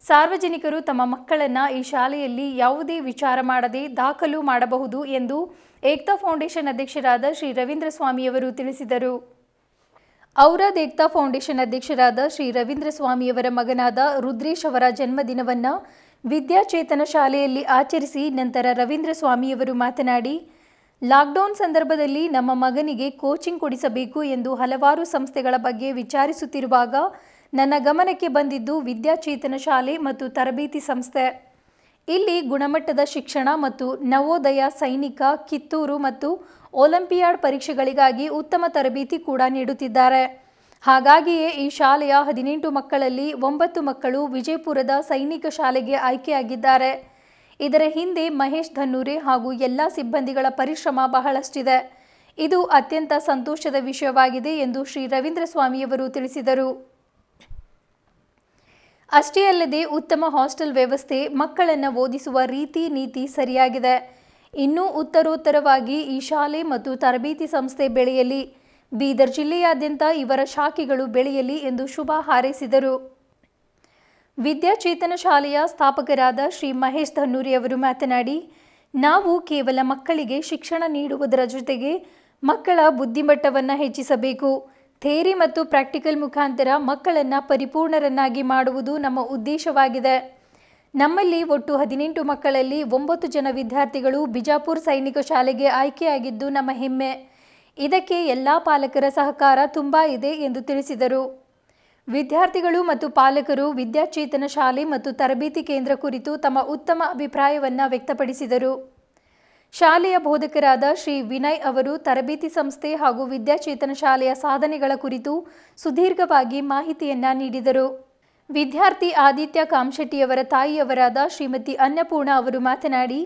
ಸಾರ್ವಜನಿಕರು ತಮ್ಮ ಮಕ್ಕಳನ್ನು ಈ ಶಾಲೆಯಲ್ಲಿ ಯಾವುದೇ ವಿಚಾರ ಮಾಡದೆ ದಾಖಲು ಮಾಡಬಹುದು ಎಂದು ಏಕ್ತಾ ಫೌಂಡೇಶನ್ ಅಧ್ಯಕ್ಷರಾದ ಶ್ರೀ ರವೀಂದ್ರ ಸ್ವಾಮಿಯವರು ತಿಳಿಸಿದರು. ಔರಾದ್ ಏಕ್ತಾ ಫೌಂಡೇಶನ್ ಅಧ್ಯಕ್ಷರಾದ ಶ್ರೀ ರವೀಂದ್ರ ಸ್ವಾಮಿಯವರ ಮಗನಾದ ರುದ್ರೇಶ್ ಅವರ ಜನ್ಮದಿನವನ್ನು ವಿದ್ಯಾಚೇತನ ಶಾಲೆಯಲ್ಲಿ ಆಚರಿಸಿ ನಂತರ ರವೀಂದ್ರ ಸ್ವಾಮಿಯವರು ಮಾತನಾಡಿ, ಲಾಕ್ಡೌನ್ ಸಂದರ್ಭದಲ್ಲಿ ನಮ್ಮ ಮಗನಿಗೆ ಕೋಚಿಂಗ್ ಕೊಡಿಸಬೇಕು ಎಂದು ಹಲವಾರು ಸಂಸ್ಥೆಗಳ ಬಗ್ಗೆ ವಿಚಾರಿಸುತ್ತಿರುವಾಗ ನನ್ನ ಗಮನಕ್ಕೆ ಬಂದಿದ್ದು ವಿದ್ಯಾಚೇತನ ಶಾಲೆ ಮತ್ತು ತರಬೇತಿ ಸಂಸ್ಥೆ. ಇಲ್ಲಿ ಗುಣಮಟ್ಟದ ಶಿಕ್ಷಣ ಮತ್ತು ನವೋದಯ, ಸೈನಿಕ, ಕಿತ್ತೂರು ಮತ್ತು ಒಲಿಂಪಿಯಾಡ್ ಪರೀಕ್ಷೆಗಳಿಗಾಗಿ ಉತ್ತಮ ತರಬೇತಿ ಕೂಡ ನೀಡುತ್ತಿದ್ದಾರೆ. ಹಾಗಾಗಿಯೇ ಈ ಶಾಲೆಯ 18 ಮಕ್ಕಳಲ್ಲಿ 9 ಮಕ್ಕಳು ವಿಜಯಪುರದ ಸೈನಿಕ ಶಾಲೆಗೆ ಆಯ್ಕೆಯಾಗಿದ್ದಾರೆ. ಇದರ ಹಿಂದೆ ಮಹೇಶ್ ಧನ್ನೂರೆ ಹಾಗೂ ಎಲ್ಲ ಸಿಬ್ಬಂದಿಗಳ ಪರಿಶ್ರಮ ಬಹಳಷ್ಟಿದೆ. ಇದು ಅತ್ಯಂತ ಸಂತೋಷದ ವಿಷಯವಾಗಿದೆ ಎಂದು ಶ್ರೀ ರವೀಂದ್ರ ಸ್ವಾಮಿಯವರು ತಿಳಿಸಿದರು. ಅಷ್ಟೇ ಅಲ್ಲದೆ ಉತ್ತಮ ಹಾಸ್ಟೆಲ್ ವ್ಯವಸ್ಥೆ, ಮಕ್ಕಳನ್ನು ಓದಿಸುವ ರೀತಿ ನೀತಿ ಸರಿಯಾಗಿದೆ. ಇನ್ನೂ ಉತ್ತರೋತ್ತರವಾಗಿ ಈ ಶಾಲೆ ಮತ್ತು ತರಬೇತಿ ಸಂಸ್ಥೆ ಬೆಳೆಯಲಿ. ಬೀದರ್ ಜಿಲ್ಲೆಯಾದ್ಯಂತ ಇವರ ಶಾಖೆಗಳು ಬೆಳೆಯಲಿ ಎಂದು ಶುಭ ಹಾರೈಸಿದರು. ವಿದ್ಯಾಚೇತನ ಶಾಲೆಯ ಸ್ಥಾಪಕರಾದ ಶ್ರೀ ಮಹೇಶ್ ಧನ್ನೂರಿ ಅವರು ಮಾತನಾಡಿ, ನಾವು ಕೇವಲ ಮಕ್ಕಳಿಗೆ ಶಿಕ್ಷಣ ನೀಡುವುದರ ಜೊತೆಗೆ ಮಕ್ಕಳ ಬುದ್ಧಿಮಟ್ಟವನ್ನು ಹೆಚ್ಚಿಸಬೇಕು. ಥಿಯರಿ ಮತ್ತು ಪ್ರಾಕ್ಟಿಕಲ್ ಮುಖಾಂತರ ಮಕ್ಕಳನ್ನು ಪರಿಪೂರ್ಣರನ್ನಾಗಿ ಮಾಡುವುದು ನಮ್ಮ ಉದ್ದೇಶವಾಗಿದೆ. ನಮ್ಮಲ್ಲಿ ಒಟ್ಟು 18 ಮಕ್ಕಳಲ್ಲಿ 9 ಜನ ವಿದ್ಯಾರ್ಥಿಗಳು ಬಿಜಾಪುರ ಸೈನಿಕ ಶಾಲೆಗೆ ಆಯ್ಕೆಯಾಗಿದ್ದು ನಮ್ಮ ಹೆಮ್ಮೆ. ಇದಕ್ಕೆ ಎಲ್ಲ ಪಾಲಕರ ಸಹಕಾರ ತುಂಬ ಇದೆ ಎಂದು ತಿಳಿಸಿದರು. ವಿದ್ಯಾರ್ಥಿಗಳು ಮತ್ತು ಪಾಲಕರು ವಿದ್ಯಾಚೇತನ ಶಾಲೆ ಮತ್ತು ತರಬೇತಿ ಕೇಂದ್ರ ಕುರಿತು ತಮ್ಮ ಉತ್ತಮ ಅಭಿಪ್ರಾಯವನ್ನು ವ್ಯಕ್ತಪಡಿಸಿದರು. ಶಾಲೆಯ ಬೋಧಕರಾದ ಶ್ರೀ ವಿನಯ್ ಅವರು ತರಬೇತಿ ಸಂಸ್ಥೆ ಹಾಗೂ ವಿದ್ಯಾಚೇತನ ಶಾಲೆಯ ಸಾಧನೆಗಳ ಕುರಿತು ಸುದೀರ್ಘವಾಗಿ ಮಾಹಿತಿಯನ್ನ ನೀಡಿದರು. ವಿದ್ಯಾರ್ಥಿ ಆದಿತ್ಯ ಕಾಮಶೆಟ್ಟಿಯವರ ತಾಯಿಯವರಾದ ಶ್ರೀಮತಿ ಅನ್ನಪೂರ್ಣ ಅವರು ಮಾತನಾಡಿ,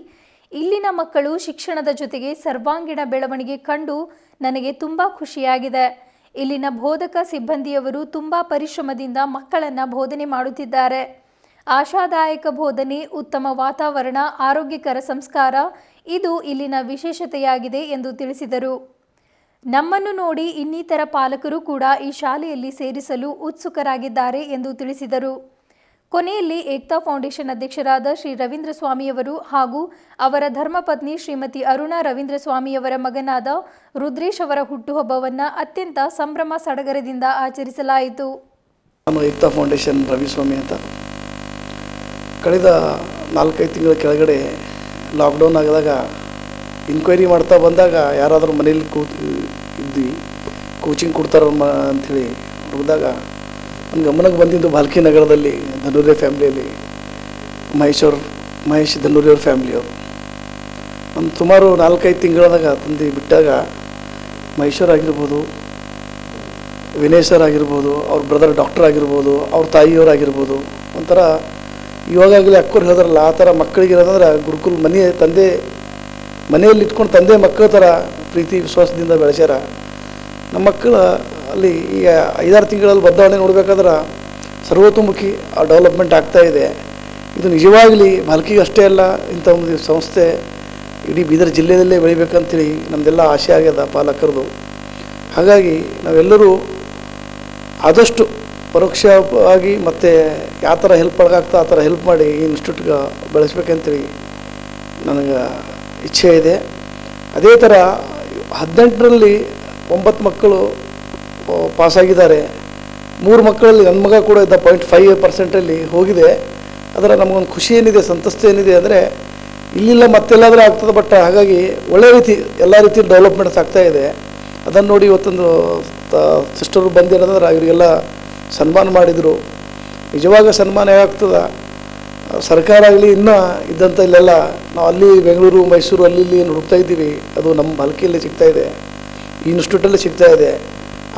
ಇಲ್ಲಿನ ಮಕ್ಕಳು ಶಿಕ್ಷಣದ ಜೊತೆಗೆ ಸರ್ವಾಂಗೀಣ ಬೆಳವಣಿಗೆ ಕಂಡು ನನಗೆ ತುಂಬ ಖುಷಿಯಾಗಿದೆ. ಇಲ್ಲಿನ ಬೋಧಕ ಸಿಬ್ಬಂದಿಯವರು ತುಂಬ ಪರಿಶ್ರಮದಿಂದ ಮಕ್ಕಳನ್ನು ಬೋಧನೆ ಮಾಡುತ್ತಿದ್ದಾರೆ. ಆಶಾದಾಯಕ ಬೋಧನೆ, ಉತ್ತಮ ವಾತಾವರಣ, ಆರೋಗ್ಯಕರ ಸಂಸ್ಕಾರ ಇದು ಇಲ್ಲಿನ ವಿಶೇಷತೆಯಾಗಿದೆ ಎಂದು ತಿಳಿಸಿದರು. ನಮ್ಮನ್ನು ನೋಡಿ ಇನ್ನಿತರ ಪಾಲಕರು ಕೂಡ ಈ ಶಾಲೆಯಲ್ಲಿ ಸೇರಿಸಲು ಉತ್ಸುಕರಾಗಿದ್ದಾರೆ ಎಂದು ತಿಳಿಸಿದರು. ಕೊನೆಯಲ್ಲಿ ಏಕ್ತಾ ಫೌಂಡೇಶನ್ ಅಧ್ಯಕ್ಷರಾದ ಶ್ರೀ ರವೀಂದ್ರ ಸ್ವಾಮಿಯವರು ಹಾಗೂ ಅವರ ಧರ್ಮಪತ್ನಿ ಶ್ರೀಮತಿ ಅರುಣಾ ರವೀಂದ್ರ ಸ್ವಾಮಿಯವರ ಮಗನಾದ ರುದ್ರೇಶ್ ಅವರ ಹುಟ್ಟುಹಬ್ಬವನ್ನು ಅತ್ಯಂತ ಸಂಭ್ರಮ ಸಡಗರದಿಂದ ಆಚರಿಸಲಾಯಿತು. ನಾನು ಏಕ್ತಾ ಫೌಂಡೇಶನ್ ರವಿಸ್ವಾಮಿ ಅಂತ. ಕಳೆದ 4-5 ತಿಂಗಳ ಕೆಳಗಡೆ ಲಾಕ್ಡೌನ್ ಆಗಿದಾಗ ಇನ್ಕ್ವೈರಿ ಮಾಡ್ತಾ ಬಂದಾಗ ಯಾರಾದರೂ ಮನೇಲಿ ಇದ್ವಿ ಕೋಚಿಂಗ್ ಕೊಡ್ತಾರ ಅಂಥೇಳಿ ಹುಡುಕಿದಾಗ ನನ್ನ ಗಮನಕ್ಕೆ ಬಂದಿದ್ದು ಭಾಲ್ಕಿ ನಗರದಲ್ಲಿ ಧನ್ನೂರಿ ಫ್ಯಾಮ್ಲಿಯಲ್ಲಿ ಮಹೇಶ್ ಧನ್ನೂರಿಯವ್ರ ಫ್ಯಾಮ್ಲಿಯವರು ಒಂದು ಸುಮಾರು 4-5 ತಿಂಗಳದಾಗ ತಂದು ಬಿಟ್ಟಾಗ ಮಹೇಶ್ವರ್ ಆಗಿರ್ಬೋದು, ವಿನಯ್ ಸರ್ ಆಗಿರ್ಬೋದು, ಅವ್ರ ಬ್ರದರ್ ಡಾಕ್ಟರ್ ಆಗಿರ್ಬೋದು, ಅವ್ರ ತಾಯಿಯವರಾಗಿರ್ಬೋದು, ಒಂಥರ ಇವಾಗಲೇ ಅಕ್ಕೋರು ಹೇಳಿದ್ರಲ್ಲ ಆ ಥರ ಮಕ್ಕಳಿಗೆ ಇರೋದಂದ್ರೆ ಗುರುಕುಲ್ ಮನೆಯಲ್ಲಿ ಇಟ್ಕೊಂಡು ತಂದೆ ಮಕ್ಕಳ ಥರ ಪ್ರೀತಿ ವಿಶ್ವಾಸದಿಂದ ಬೆಳೆಸ್ಯಾರ. ನಮ್ಮ ಮಕ್ಕಳು ಅಲ್ಲಿ ಈಗ 5-6 ತಿಂಗಳಲ್ಲಿ ಬದಲಾವಣೆ ನೋಡ್ಬೇಕಾದ್ರೆ ಸರ್ವತೋಮುಖಿ ಡೆವಲಪ್ಮೆಂಟ್ ಆಗ್ತಾಯಿದೆ. ಇದು ನಿಜವಾಗಲಿ ಭಾಲ್ಕಿಗೆ ಅಷ್ಟೇ ಅಲ್ಲ, ಇಂಥ ಒಂದು ಸಂಸ್ಥೆ ಇಡೀ ಬೀದರ್ ಜಿಲ್ಲೆಯಲ್ಲೇ ಬೆಳಿಬೇಕಂತೇಳಿ ನಮ್ಮದೆಲ್ಲ ಆಸೆ ಆಗ್ಯದ ಪಾಲಕರದು. ಹಾಗಾಗಿ ನಾವೆಲ್ಲರೂ ಆದಷ್ಟು ಪರೋಕ್ಷವಾಗಿ ಮತ್ತು ಯಾವ ಥರ ಹೆಲ್ಪ್ ಆಗಾಗ್ತೋ ಆ ಥರ ಹೆಲ್ಪ್ ಮಾಡಿ ಈ ಇನ್ಸ್ಟಿಟ್ಯೂಟ್ಗೆ ಬೆಳೆಸ್ಬೇಕಂತೇಳಿ ನನಗೆ ಇಚ್ಛೆ ಇದೆ. ಅದೇ ಥರ 18ರಲ್ಲಿ 9 ಮಕ್ಕಳು ಪಾಸಾಗಿದ್ದಾರೆ. 3 ಮಕ್ಕಳಲ್ಲಿ ನನ್ನ ಮಗ ಕೂಡ ಇದ್ದ 0.5% ಹೋಗಿದೆ. ಅದರ ನಮಗೊಂದು ಖುಷಿ ಏನಿದೆ, ಸಂತೋಷ ಏನಿದೆ ಅಂದರೆ ಇಲ್ಲಿಲ್ಲ ಮತ್ತೆಲ್ಲಾದರೂ ಆಗ್ತದೆ. ಬಟ್ ಹಾಗಾಗಿ ಒಳ್ಳೆ ರೀತಿ ಎಲ್ಲ ರೀತಿ ಡೆವಲಪ್ಮೆಂಟ್ಸ್ ಆಗ್ತಾಯಿದೆ. ಅದನ್ನು ನೋಡಿ ಇವತ್ತೊಂದು ಸಿಸ್ಟರು ಬಂದೇನಂದ್ರೆ ಇವರಿಗೆಲ್ಲ ಸನ್ಮಾನ ಮಾಡಿದರು. ನಿಜವಾಗ ಸನ್ಮಾನ ಹೇಗಾಗ್ತದೆ, ಸರ್ಕಾರ ಆಗಲಿ ಇನ್ನೂ ಇದ್ದಂಥ ಇಲ್ಲೆಲ್ಲ ನಾವು ಅಲ್ಲಿ ಬೆಂಗಳೂರು ಮೈಸೂರು ಅಲ್ಲಿ ಇಲ್ಲಿ ಹುಡುಕ್ತಾ ಇದ್ದೀವಿ, ಅದು ನಮ್ಮ ಭಾಲ್ಕಿಯಲ್ಲಿ ಸಿಗ್ತಾಯಿದೆ, ಈ ಇನ್ಸ್ಟಿಟ್ಯೂಟಲ್ಲಿ ಸಿಗ್ತಾಯಿದೆ.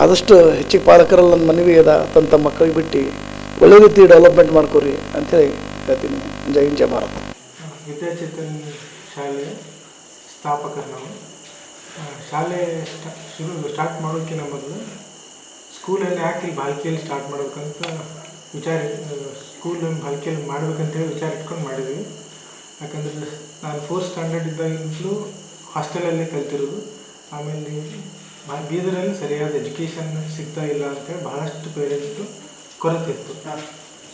ಆದಷ್ಟು ಹೆಚ್ಚಿಗೆ ಪಾಲಕರಲ್ಲಿ ನನ್ನ ಮನವಿ ಅದ ತಮ್ಮ ಮಕ್ಕಳಿಗೆ ಬಿಟ್ಟು ಒಳ್ಳೆ ರೀತಿ ಡೆವಲಪ್ಮೆಂಟ್ ಮಾಡ್ಕೊರಿ ಅಂಥೇಳಿ ಹೇಳ್ತೀನಿ. ಜೈ ಹಿಂದ್ ಜೈ ಭಾರತ್. ವಿದ್ಯಾಚೇತನ ಶಾಲೆ ಸ್ಥಾಪಕರು ನಾವು. ಶಾಲೆ ಸ್ಟಾರ್ಟ್ ಮಾಡೋಕ್ಕಿಂತ ಮೊದಲು ಸ್ಕೂಲಲ್ಲಿ ಯಾಕೆ ಇಲ್ಲಿ ಭಾಲ್ಕಿಯಲ್ಲಿ ಸ್ಟಾರ್ಟ್ ಮಾಡ್ಬೇಕಂತ ಸ್ಕೂಲ್ ಭಾಲ್ಕಿಯಲ್ಲಿ ಮಾಡ್ಬೇಕಂತೇಳಿ ವಿಚಾರ ಇಟ್ಕೊಂಡು ಮಾಡಿದ್ವಿ. ಯಾಕಂದರೆ ನಾನು 4th ಸ್ಟ್ಯಾಂಡರ್ಡ್ ಇದ್ದಾಗಿಂತಲೂ ಹಾಸ್ಟೆಲಲ್ಲೇ ಕಲ್ತಿರೋದು. ಆಮೇಲೆ ಬೀದರಲ್ಲಿ ಸರಿಯಾದ ಎಜುಕೇಷನ್ ಸಿಗ್ತಾ ಇಲ್ಲ ಅಂತೇಳಿ ಭಾಳಷ್ಟು ಪೇರೆಂಟ್ಸು ಕೊರತೆ ಇತ್ತು.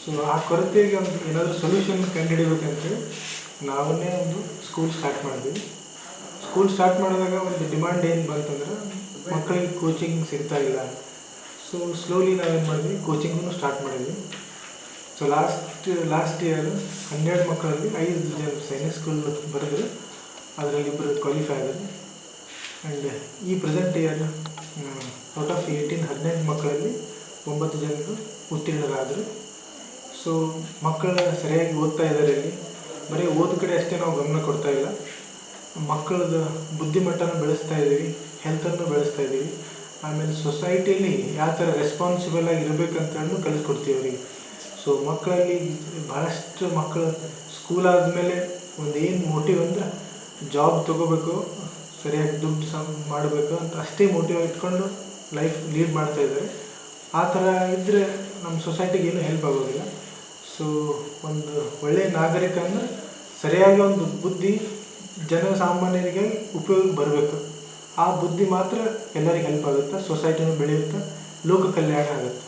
ಸೊ ಆ ಕೊರತೆಗೆ ಒಂದು ಏನಾದರೂ ಸೊಲ್ಯೂಷನ್ ಕಂಡುಹಿಡಿಬೇಕಂತೇಳಿ ನಾವನ್ನೇ ಒಂದು ಸ್ಕೂಲ್ ಸ್ಟಾರ್ಟ್ ಮಾಡಿದ್ವಿ. ಸ್ಕೂಲ್ ಸ್ಟಾರ್ಟ್ ಮಾಡಿದಾಗ ಒಂದು ಡಿಮಾಂಡ್ ಏನು ಬಂತಂದ್ರೆ ಮಕ್ಕಳಿಗೆ ಕೋಚಿಂಗ್ ಸಿಗ್ತಾ ಇಲ್ಲ. ಸೊ ಸ್ಲೋಲಿ ನಾವೇನು ಮಾಡಿದ್ವಿ, ಕೋಚಿಂಗನ್ನು ಸ್ಟಾರ್ಟ್ ಮಾಡಿದ್ವಿ. ಸೊ ಲಾಸ್ಟ್ ಇಯರ್ 12 ಮಕ್ಕಳಲ್ಲಿ 5 ಜನ ಸೈನಿಕ್ ಸ್ಕೂಲ್ ಬರೆದ್ರು, ಅದರಲ್ಲಿ 2 ಕ್ವಾಲಿಫೈ ಆದರು. ಆ್ಯಂಡ್ ಈ ಪ್ರೆಸೆಂಟ್ ಇಯರ್ ಔಟ್ ಆಫ್ 18 ಮಕ್ಕಳಲ್ಲಿ 9 ಜನರು ಉತ್ತೀರ್ಣರಾದರು. ಸೊ ಮಕ್ಕಳು ಸರಿಯಾಗಿ ಓದ್ತಾ ಇದ್ದಾರೆ. ಇಲ್ಲಿ ಬರೀ ಓದು ಕಡೆ ಅಷ್ಟೇ ನಾವು ಗಮನ ಕೊಡ್ತಾ ಇಲ್ಲ, ಮಕ್ಕಳದ ಬುದ್ಧಿಮಟ್ಟನ ಬೆಳೆಸ್ತಾ ಇದ್ದೀವಿ, ಹೆಲ್ತನ್ನು ಬೆಳೆಸ್ತಾ ಇದ್ದೀವಿ. ಆಮೇಲೆ ಸೊಸೈಟಿಯಲ್ಲಿ ಯಾವ ಥರ ರೆಸ್ಪಾನ್ಸಿಬಲ್ ಆಗಿ ಇರಬೇಕಂತೇಳಿ ಕಲಿಸ್ಕೊಡ್ತೀವಿ ಅವರಿಗೆ. ಸೊ ಮಕ್ಕಳಲ್ಲಿ ಭಾಳಷ್ಟು ಮಕ್ಕಳು ಸ್ಕೂಲ್ ಆದಮೇಲೆ ಒಂದು ಏನು ಮೋಟಿವ್ ಅಂದರೆ ಜಾಬ್ ತೊಗೋಬೇಕು, ಸರಿಯಾಗಿ ದುಡ್ಡು ಮಾಡಬೇಕು ಅಂತ ಅಷ್ಟೇ ಮೋಟಿವ್ ಇಟ್ಕೊಂಡು ಲೈಫ್ ಲೀಡ್ ಮಾಡ್ತಾಯಿದ್ದಾರೆ. ಆ ಥರ ಇದ್ದರೆ ನಮ್ಮ ಸೊಸೈಟಿಗೆ ಏನೂ ಹೆಲ್ಪ್ ಆಗೋದಿಲ್ಲ. ಸೊ ಒಂದು ಒಳ್ಳೆಯ ನಾಗರಿಕನ ಸರಿಯಾಗಿ ಒಂದು ಬುದ್ಧಿ ಜನಸಾಮಾನ್ಯರಿಗೆ ಉಪಯೋಗ ಬರಬೇಕು. ಆ ಬುದ್ಧಿ ಮಾತ್ರ ಎಲ್ಲರಿಗೆ ಹೆಲ್ಪ್ ಆಗುತ್ತೆ, ಸೊಸೈಟಿನೂ ಬೆಳೆಯುತ್ತೆ, ಲೋಕ ಕಲ್ಯಾಣ ಆಗುತ್ತೆ.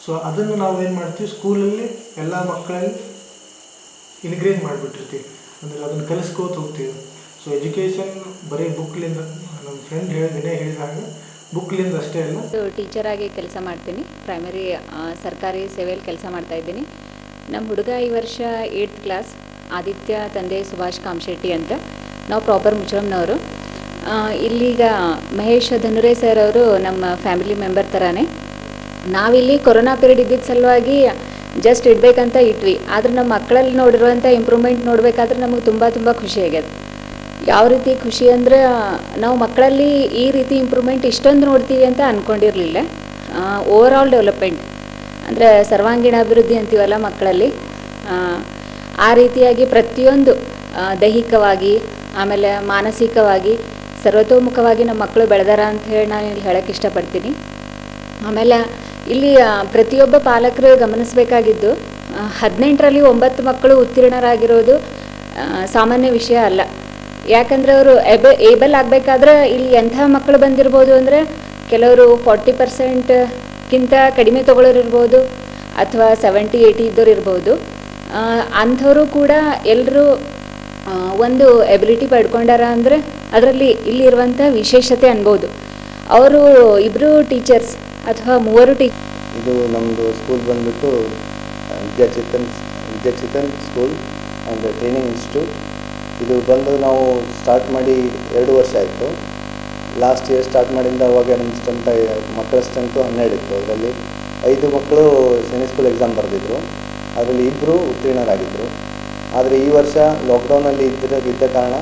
ಸೊ ಅದನ್ನು ನಾವು ಏನು ಮಾಡ್ತೀವಿ, ಸ್ಕೂಲಲ್ಲಿ ಎಲ್ಲ ಮಕ್ಕಳಲ್ಲಿ ಇನ್ಗ್ರೇಜ್ ಮಾಡಿಬಿಟ್ಟಿರ್ತೀವಿ, ಅಂದರೆ ಅದನ್ನು ಕಲಿಸ್ಕೋತ ಹೋಗ್ತೀವಿ. ಸೊ ಎಜುಕೇಷನ್ ಬರೀ ಬುಕ್ಲಿಂದ, ನಮ್ಮ ಫ್ರೆಂಡ್ ವಿನಯ್ ಹೇಳಿದ ಹಾಗೆ ಬುಕ್ಲಿಂದ ಅಷ್ಟೇ ಅಲ್ಲ. ಟೀಚರ್ ಆಗಿ ಕೆಲಸ ಮಾಡ್ತೀನಿ, ಪ್ರೈಮರಿ ಸರ್ಕಾರಿ ಸೇವೆಯಲ್ಲಿ ಕೆಲಸ ಮಾಡ್ತಾ ಇದ್ದೀನಿ. ನಮ್ಮ ಹುಡುಗ ಈ ವರ್ಷ 8th ಕ್ಲಾಸ್. ಆದಿತ್ಯ ತಂದೆ ಸುಭಾಷ್ ಕಾಮಶೆಟ್ಟಿ ಅಂತ, ನಾವು ಪ್ರಾಪರ್ ಮುಚ್ಚಳಂನವರು. ಇಲ್ಲೀಗ ಮಹೇಶ್ ಧನುರೇ ಸರ್ ಅವರು ನಮ್ಮ ಫ್ಯಾಮಿಲಿ ಮೆಂಬರ್ ಥರನೇ. ನಾವಿಲ್ಲಿ ಕೊರೋನಾ ಪೀರಿಯಡ್ ಇದ್ದಿದ್ದ ಸಲುವಾಗಿ ಜಸ್ಟ್ ಇಡಬೇಕಂತ ಇಟ್ವಿ. ಆದರೆ ನಮ್ಮ ಮಕ್ಕಳಲ್ಲಿ ನೋಡಿರುವಂಥ ಇಂಪ್ರೂವ್ಮೆಂಟ್ ನೋಡಬೇಕಾದ್ರೆ ನಮಗೆ ತುಂಬ ಖುಷಿ ಆಗ್ಯದ. ಯಾವ ರೀತಿ ಖುಷಿ ಅಂದರೆ, ನಾವು ಮಕ್ಕಳಲ್ಲಿ ಈ ರೀತಿ ಇಂಪ್ರೂವ್ಮೆಂಟ್ ಇಷ್ಟೊಂದು ನೋಡ್ತೀವಿ ಅಂತ ಅಂದ್ಕೊಂಡಿರಲಿಲ್ಲ. ಓವರ್ ಆಲ್ ಡೆವಲಪ್ಮೆಂಟ್ ಅಂದರೆ ಸರ್ವಾಂಗೀಣ ಅಭಿವೃದ್ಧಿ ಅಂತೀವಲ್ಲ ಮಕ್ಕಳಲ್ಲಿ, ಆ ರೀತಿಯಾಗಿ ಪ್ರತಿಯೊಂದು ದೈಹಿಕವಾಗಿ ಆಮೇಲೆ ಮಾನಸಿಕವಾಗಿ ಸರ್ವತೋಮುಖವಾಗಿ ನಮ್ಮ ಮಕ್ಕಳು ಬೆಳೆದಾರ ಅಂತ ಹೇಳಿ ನಾನು ಇಲ್ಲಿ ಹೇಳೋಕ್ಕೆ ಇಷ್ಟಪಡ್ತೀನಿ. ಆಮೇಲೆ ಇಲ್ಲಿ ಪ್ರತಿಯೊಬ್ಬ ಪಾಲಕರು ಗಮನಿಸಬೇಕಾಗಿದ್ದು, 18ರಲ್ಲಿ 9 ಮಕ್ಕಳು ಉತ್ತೀರ್ಣರಾಗಿರೋದು ಸಾಮಾನ್ಯ ವಿಷಯ ಅಲ್ಲ. ಯಾಕಂದರೆ ಅವರು ಏಬಲ್ ಆಗಬೇಕಾದ್ರೆ ಇಲ್ಲಿ ಎಂಥ ಮಕ್ಕಳು ಬಂದಿರ್ಬೋದು ಅಂದರೆ, ಕೆಲವರು 40%ಗಿಂತ ಕಡಿಮೆ ತೊಗೊಳ್ಳೋರು ಇರ್ಬೋದು, ಅಥವಾ 70-80 ಇದ್ದವ್ರು ಇರ್ಬೋದು. ಅಂಥವರು ಕೂಡ ಎಲ್ಲರೂ ಒಂದು ಎಬಿಲಿಟಿ ಪಡ್ಕೊಂಡಾರ ಅಂದರೆ ಅದರಲ್ಲಿ ಇಲ್ಲಿರುವಂಥ ವಿಶೇಷತೆ ಅನ್ಬೋದು. ಅವರು ಇಬ್ಬರು ಟೀಚರ್ಸ್ ಅಥವಾ 3 ಇದು ನಮ್ಮದು ಸ್ಕೂಲ್ ಬಂದುಬಿಟ್ಟು ವಿದ್ಯಾಚಿತನ್ ಸ್ಕೂಲ್ ಆ್ಯಂಡ್ ಟ್ರೈನಿಂಗ್ ಇನ್ಸ್ಟಿಟ್ಯೂಟ್. ಇದು ಬಂದು ನಾವು ಸ್ಟಾರ್ಟ್ ಮಾಡಿ 2 ವರ್ಷ ಆಯಿತು. ಲಾಸ್ಟ್ ಇಯರ್ ಸ್ಟಾರ್ಟ್ ಮಾಡಿಂದ ಅವಾಗ ನಮ್ಮ ಸ್ಟ್ರೆಂತ್ ಮಕ್ಕಳ ಸ್ಟ್ರೆಂತು 12 ಇತ್ತು. ಅದರಲ್ಲಿ 5 ಮಕ್ಕಳು ಸೈನಿಕ್ ಸ್ಕೂಲ್ ಎಕ್ಸಾಮ್ ಬರೆದಿದ್ರು, ಅದರಲ್ಲಿ 2 ಉತ್ತೀರ್ಣರಾಗಿದ್ದರು. ಆದರೆ ಈ ವರ್ಷ ಲಾಕ್ಡೌನಲ್ಲಿ ಇದ್ದ ಕಾರಣ